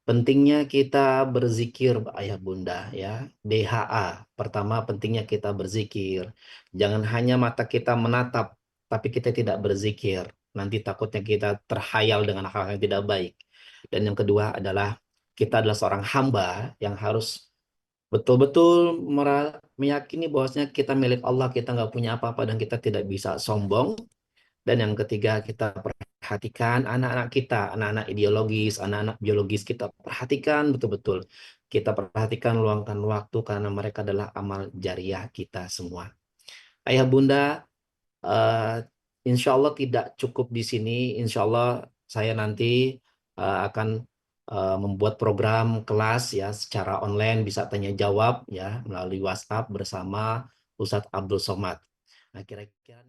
Pentingnya kita berzikir, Ayah Bunda, ya. DHA, pertama pentingnya kita berzikir. Jangan hanya mata kita menatap, tapi kita tidak berzikir. Nanti takutnya kita terhayal dengan hal yang tidak baik. Dan yang kedua adalah kita adalah seorang hamba yang harus betul-betul meyakini bahwasanya kita milik Allah, kita nggak punya apa-apa dan kita tidak bisa sombong. Dan yang ketiga, kita perhatikan anak-anak kita, anak-anak ideologis, anak-anak biologis, kita perhatikan betul-betul. Kita perhatikan, luangkan waktu karena mereka adalah amal jariah kita semua. Ayah Bunda, insya Allah tidak cukup di sini. Insya Allah saya nanti akan membuat program kelas ya secara online, bisa tanya jawab ya melalui WhatsApp bersama Ustadz Abdul Somad. Nah, kira-kira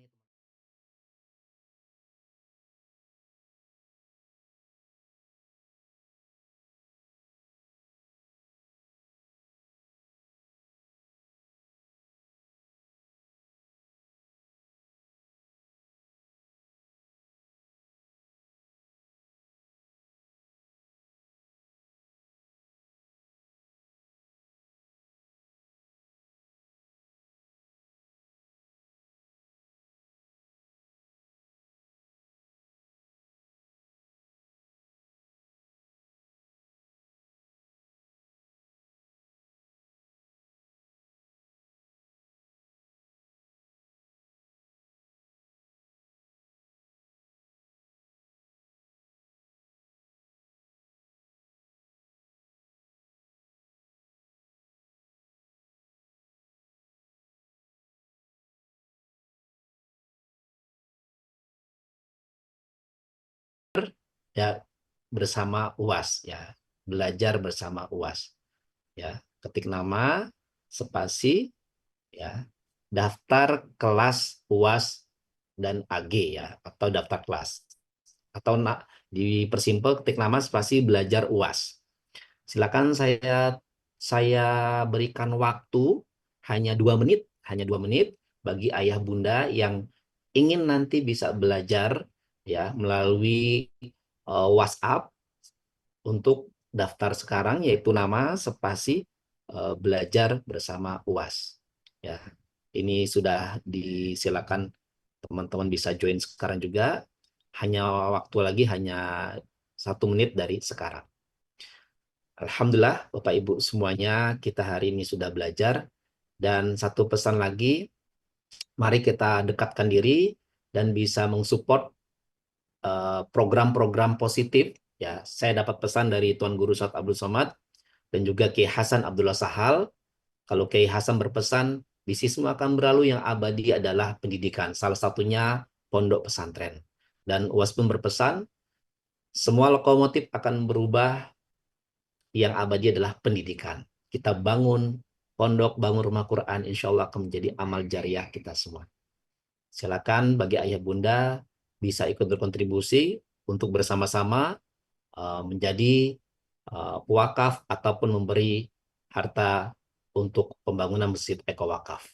ya bersama UAS ya, belajar bersama UAS ya. Ketik nama spasi ya, daftar kelas UAS dan AG ya, atau daftar kelas, atau dipersimpel ketik nama spasi belajar UAS. Silakan saya berikan waktu hanya 2 menit bagi ayah bunda yang ingin nanti bisa belajar ya melalui WhatsApp untuk daftar sekarang, yaitu nama spasi belajar bersama UAS ya. Ini sudah disilakan teman-teman bisa join sekarang juga. Waktu lagi hanya 1 menit dari sekarang. Alhamdulillah Bapak Ibu semuanya, kita hari ini sudah belajar. Dan satu pesan lagi, mari kita dekatkan diri dan bisa mensupport program-program positif ya. Saya dapat pesan dari Tuan Guru Ustadz Abdul Somad dan juga Kiai Hasan Abdullah Sahal. Kalau Kiai Hasan berpesan, bisnismu akan berlalu, yang abadi adalah pendidikan. Salah satunya pondok pesantren. Dan UAS pun berpesan, semua lokomotif akan berubah, yang abadi adalah pendidikan. Kita bangun pondok, bangun rumah Quran, insya Allah akan menjadi amal jariah kita semua. Silakan bagi ayah bunda bisa ikut berkontribusi untuk bersama-sama menjadi wakaf ataupun memberi harta untuk pembangunan masjid Eko Wakaf.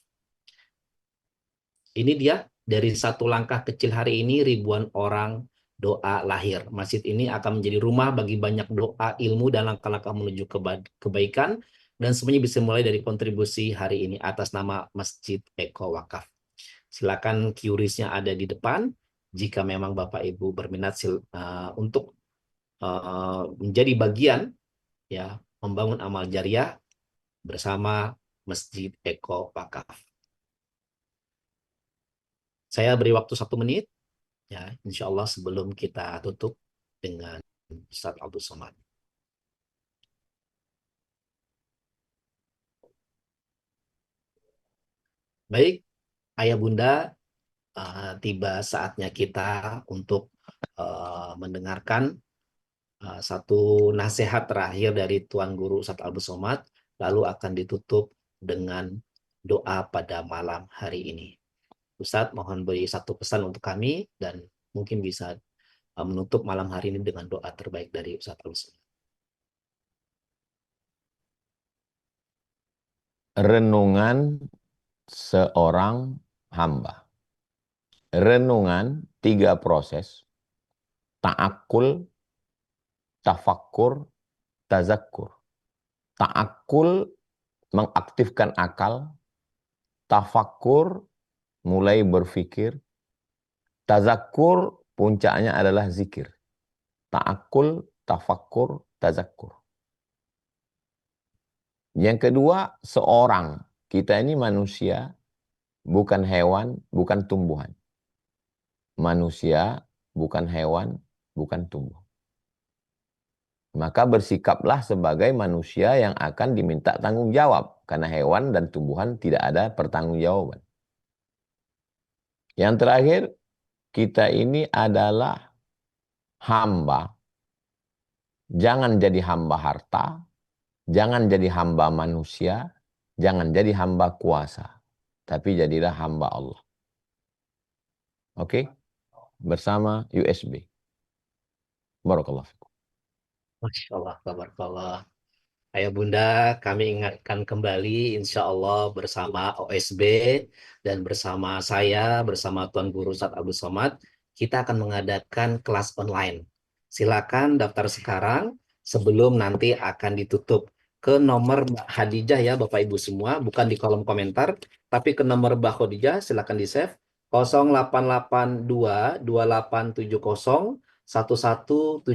Ini dia, dari satu langkah kecil hari ini ribuan orang doa lahir. Masjid ini akan menjadi rumah bagi banyak doa, ilmu, dan langkah-langkah menuju kebaikan. Dan semuanya bisa mulai dari kontribusi hari ini atas nama Masjid Eko Wakaf. Silakan QRIS-nya ada di depan. Jika memang Bapak Ibu berminat untuk menjadi bagian ya membangun amal jariah bersama Masjid Eko Wakaf. Saya beri waktu 1 menit ya, insya Allah sebelum kita tutup dengan Ustadz Abdul Somad. Baik, ayah bunda, tiba saatnya kita untuk mendengarkan satu nasihat terakhir dari Tuan Guru Ustadz Abdul Somad, lalu akan ditutup dengan doa pada malam hari ini. Ustadz, mohon beri satu pesan untuk kami dan mungkin bisa menutup malam hari ini dengan doa terbaik dari Ustadz Abdul Somad. Renungan seorang hamba. Renungan 3 proses: ta'akul, tafakkur, tazakkur. Ta'akul mengaktifkan akal, tafakkur mulai berpikir, tazakkur puncaknya adalah zikir. Ta'akul, tafakkur, tazakkur. Yang kedua, seorang. Kita ini manusia, bukan hewan, bukan tumbuhan. Manusia, bukan hewan, bukan tumbuh. Maka bersikaplah sebagai manusia yang akan diminta tanggung jawab. Karena hewan dan tumbuhan tidak ada pertanggungjawaban. Yang terakhir, kita ini adalah hamba. Jangan jadi hamba harta, jangan jadi hamba manusia, jangan jadi hamba kuasa. Tapi jadilah hamba Allah. Oke? Bersama USB. Barakallahu fikum. Masya Allah, tabarakallah. Ayah bunda, kami ingatkan kembali insya Allah bersama OSB dan bersama saya, bersama Tuan Guru Ustadz Abdul Somad, kita akan mengadakan kelas online. Silakan daftar sekarang sebelum nanti akan ditutup. Ke nomor Mbak Khadijah ya Bapak Ibu semua, bukan di kolom komentar, tapi ke nomor Mbak Khadijah silakan di save 0882 2870 1175.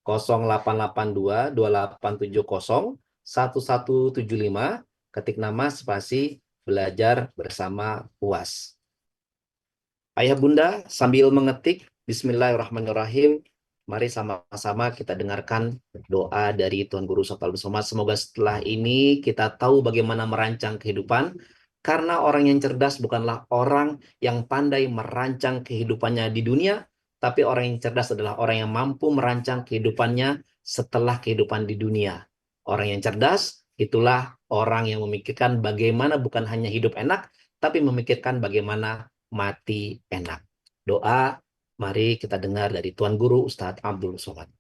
0882 2870 1175, ketik nama spasi belajar bersama UAS. Ayah bunda sambil mengetik Bismillahirrahmanirrahim, mari sama-sama kita dengarkan doa dari Tuan Guru Ustadz Abdul Somad. Semoga setelah ini kita tahu bagaimana merancang kehidupan, karena orang yang cerdas bukanlah orang yang pandai merancang kehidupannya di dunia, tapi orang yang cerdas adalah orang yang mampu merancang kehidupannya setelah kehidupan di dunia. Orang yang cerdas itulah orang yang memikirkan bagaimana bukan hanya hidup enak, tapi memikirkan bagaimana mati enak. Doa, mari kita dengar dari Tuan Guru Ustadz Abdul Somad.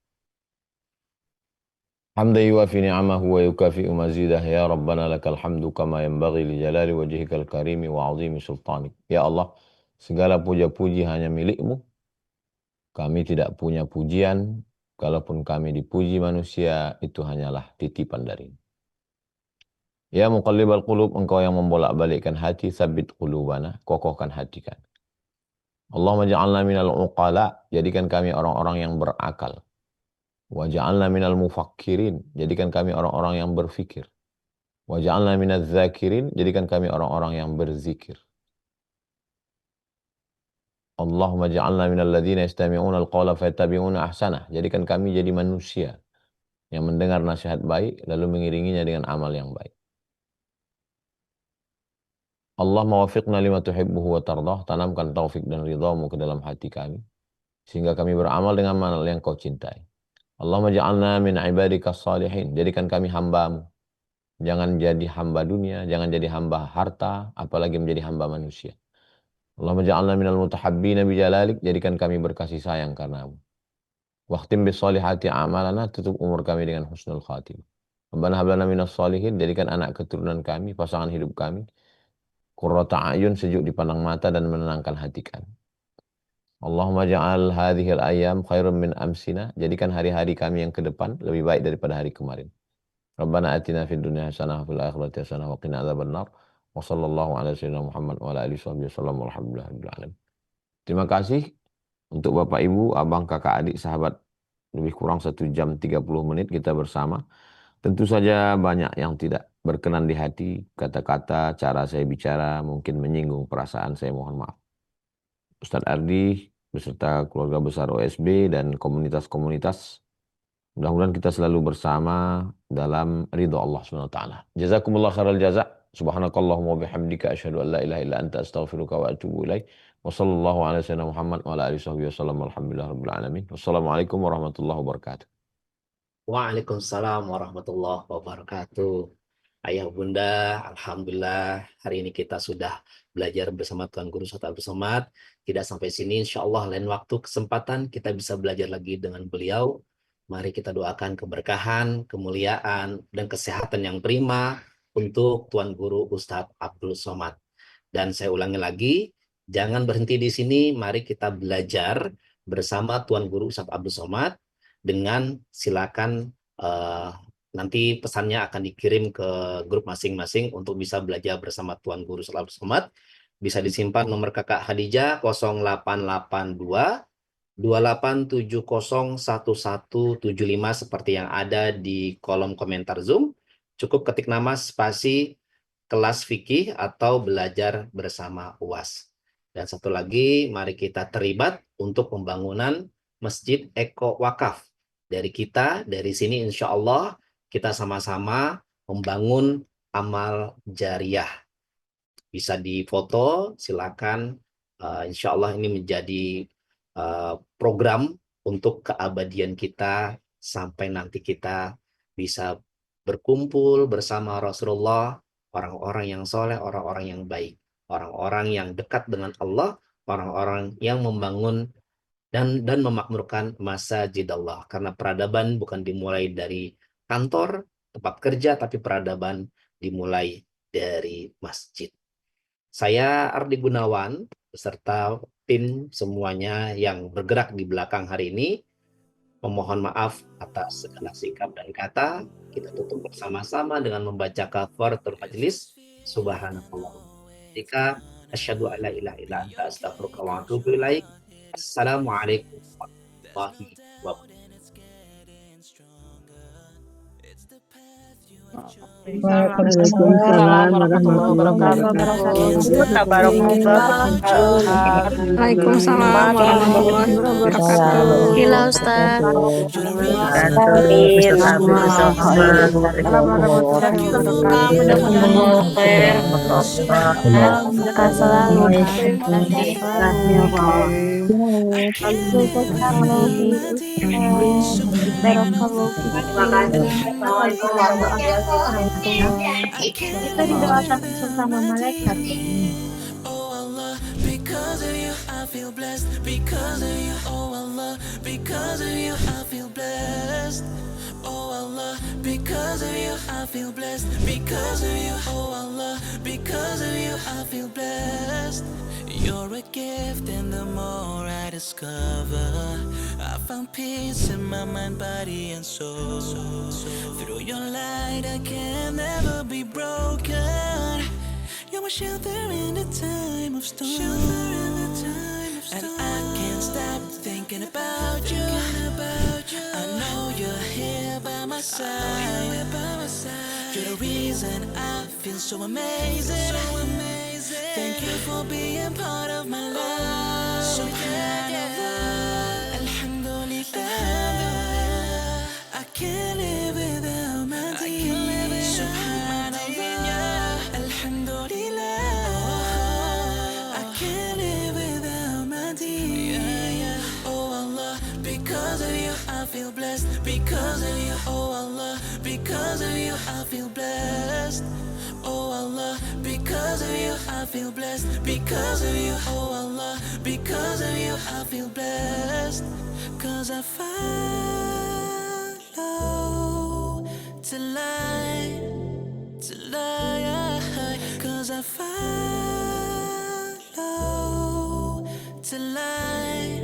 حمدا يوافي نعمه ويكافئ مزيده يا ربنا لك الحمد كما ينبغي لجلال وجهك الكريم وعظيم سلطانك. Ya Allah, segala puja-puji hanya milik-Mu. Kami tidak punya pujian. Kalaupun kami dipuji manusia, itu hanyalah titipan dari-Mu. Ya muqallibal qulub, Engkau yang membolak-balikkan hati, sabit qulubana, kokohkan hati kami. Allahumma ja'alna minal uqala, jadikan kami orang-orang yang berakal. Wa ja'alna minal mufakkirin, jadikan kami orang-orang yang berfikir. Wa ja'alna minaz zakirin, jadikan kami orang-orang yang berzikir. Allahumma ja'alna minal ladzina yastami'una al-qawla fayattabi'una ahsanah, jadikan kami jadi manusia yang mendengar nasihat baik lalu mengiringinya dengan amal yang baik. Allah mawafiqna lima tuhibbuhu wa tardah, tanamkan taufik dan ridhamu ke dalam hati kami sehingga kami beramal dengan amal yang Kau cintai. Allahumma ja'alna min ibadika salihin, jadikan kami hamba-Mu. Jangan jadi hamba dunia, jangan jadi hamba harta, apalagi menjadi hamba manusia. Allahumma ja'alna minal mutahabbina bijalalik, jadikan kami berkasih sayang karena-Mu. Waqtim bis solihati amalana, tutup umur kami dengan husnul khatim. Rabbana hablana minas solihin, jadikan anak keturunan kami, pasangan hidup kami, qurrata a'yun, sejuk dipandang mata dan menenangkan hati kami. Allahumma ja'al hadhil ayyam khairun min amsina, jadikan hari-hari kami yang ke depan lebih baik daripada hari kemarin. Rabbana atina fid dunya hasanah wa fil akhirati hasanah wa qina adzabannar. Wa sallallahu ala sayyidina Muhammad wa ala alihi wasallam walhamdulillahirabbil alamin. Terima kasih untuk Bapak Ibu, abang, kakak, adik, sahabat. Lebih kurang 1 jam 30 menit kita bersama. Tentu saja banyak yang tidak berkenan di hati, kata-kata, cara saya bicara mungkin menyinggung perasaan, saya mohon maaf. Ustadz Ardi beserta keluarga besar OSB dan komunitas-komunitas, mudah-mudahan kita selalu bersama dalam ridha Allah SWT. Jazakumullah khairal jaza. Subhanakallahumma bihamdika asyhadu an la ilaha illa anta astaghfiruka wa atubu ilaik. Wa sallallahu ala sayyidina Muhammad wa ala alihi wasallam alhamdulillahirabbil alamin. Wassalamualaikum warahmatullahi wabarakatuh. Waalaikumsalam warahmatullahi wabarakatuh. Ayah Bunda, Alhamdulillah hari ini kita sudah belajar bersama Tuan Guru Ustadz Abdul Somad. Tidak sampai sini, insya Allah lain waktu kesempatan kita bisa belajar lagi dengan beliau. Mari kita doakan keberkahan, kemuliaan, dan kesehatan yang prima untuk Tuan Guru Ustadz Abdul Somad. Dan saya ulangi lagi, jangan berhenti di sini, mari kita belajar bersama Tuan Guru Ustadz Abdul Somad dengan silakan nanti pesannya akan dikirim ke grup masing-masing untuk bisa belajar bersama Tuan Guru Ustadz Abdul Somad. Bisa disimpan nomor Kakak Khadijah 0882 28701175 seperti yang ada di kolom komentar Zoom. Cukup ketik nama spasi kelas fikih atau belajar bersama UAS. Dan satu lagi, mari kita terlibat untuk pembangunan Masjid Eko Wakaf. Dari kita, dari sini insya Allah kita sama-sama membangun amal jariah. Bisa difoto, silakan. Insya Allah ini menjadi program untuk keabadian kita sampai nanti kita bisa berkumpul bersama Rasulullah, orang-orang yang soleh, orang-orang yang baik, orang-orang yang dekat dengan Allah, orang-orang yang membangun dan memakmurkan masjid Allah. Karena peradaban bukan dimulai dari kantor, tempat kerja, tapi peradaban dimulai dari masjid. Saya Ardi Gunawan beserta tim semuanya yang bergerak di belakang hari ini memohon maaf atas segala sikap dan kata. Kita tutup bersama-sama dengan membaca kafaratul majlis. Subhanallah. Jika asyhadu alla ilaha illa anta astaghfiruka wa atubu ilaik. Assalamualaikum warahmatullahi wabarakatuh. Waalaikumsalam warahmatullahi wabarakatuh. Waalaikumsalam warahmatullahi wabarakatuh. Gila Ustaz. Amin. Amin. Berkah selalu. Kita didoakan bersama malaikat. Because of you, I feel blessed. Because of you, oh Allah. Because of you, I feel blessed. Oh Allah. Because of you, I feel blessed. Because of you, oh Allah. Because of you, I feel blessed. You're a gift, and the more I discover, I found peace in my mind, body, and soul. Through your light, I can never be broken. You're my shelter in the time of storm. And I can't stop thinking about you. I know you're here by my side. You're the reason I feel so amazing. Thank you for being part of my life. Subhanallah, Alhamdulillah, I can't live without my dear. Subhanallah, Alhamdulillah, I can't live without my dear. Oh Allah, because of you I feel blessed. Because of you, oh Allah, because of you I feel blessed. Oh Allah, because of you I feel blessed. Because of you, oh Allah, because of you I feel blessed. Cause I follow till I, cause I follow till I.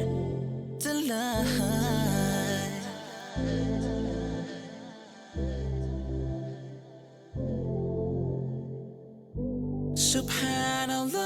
Subhanallah.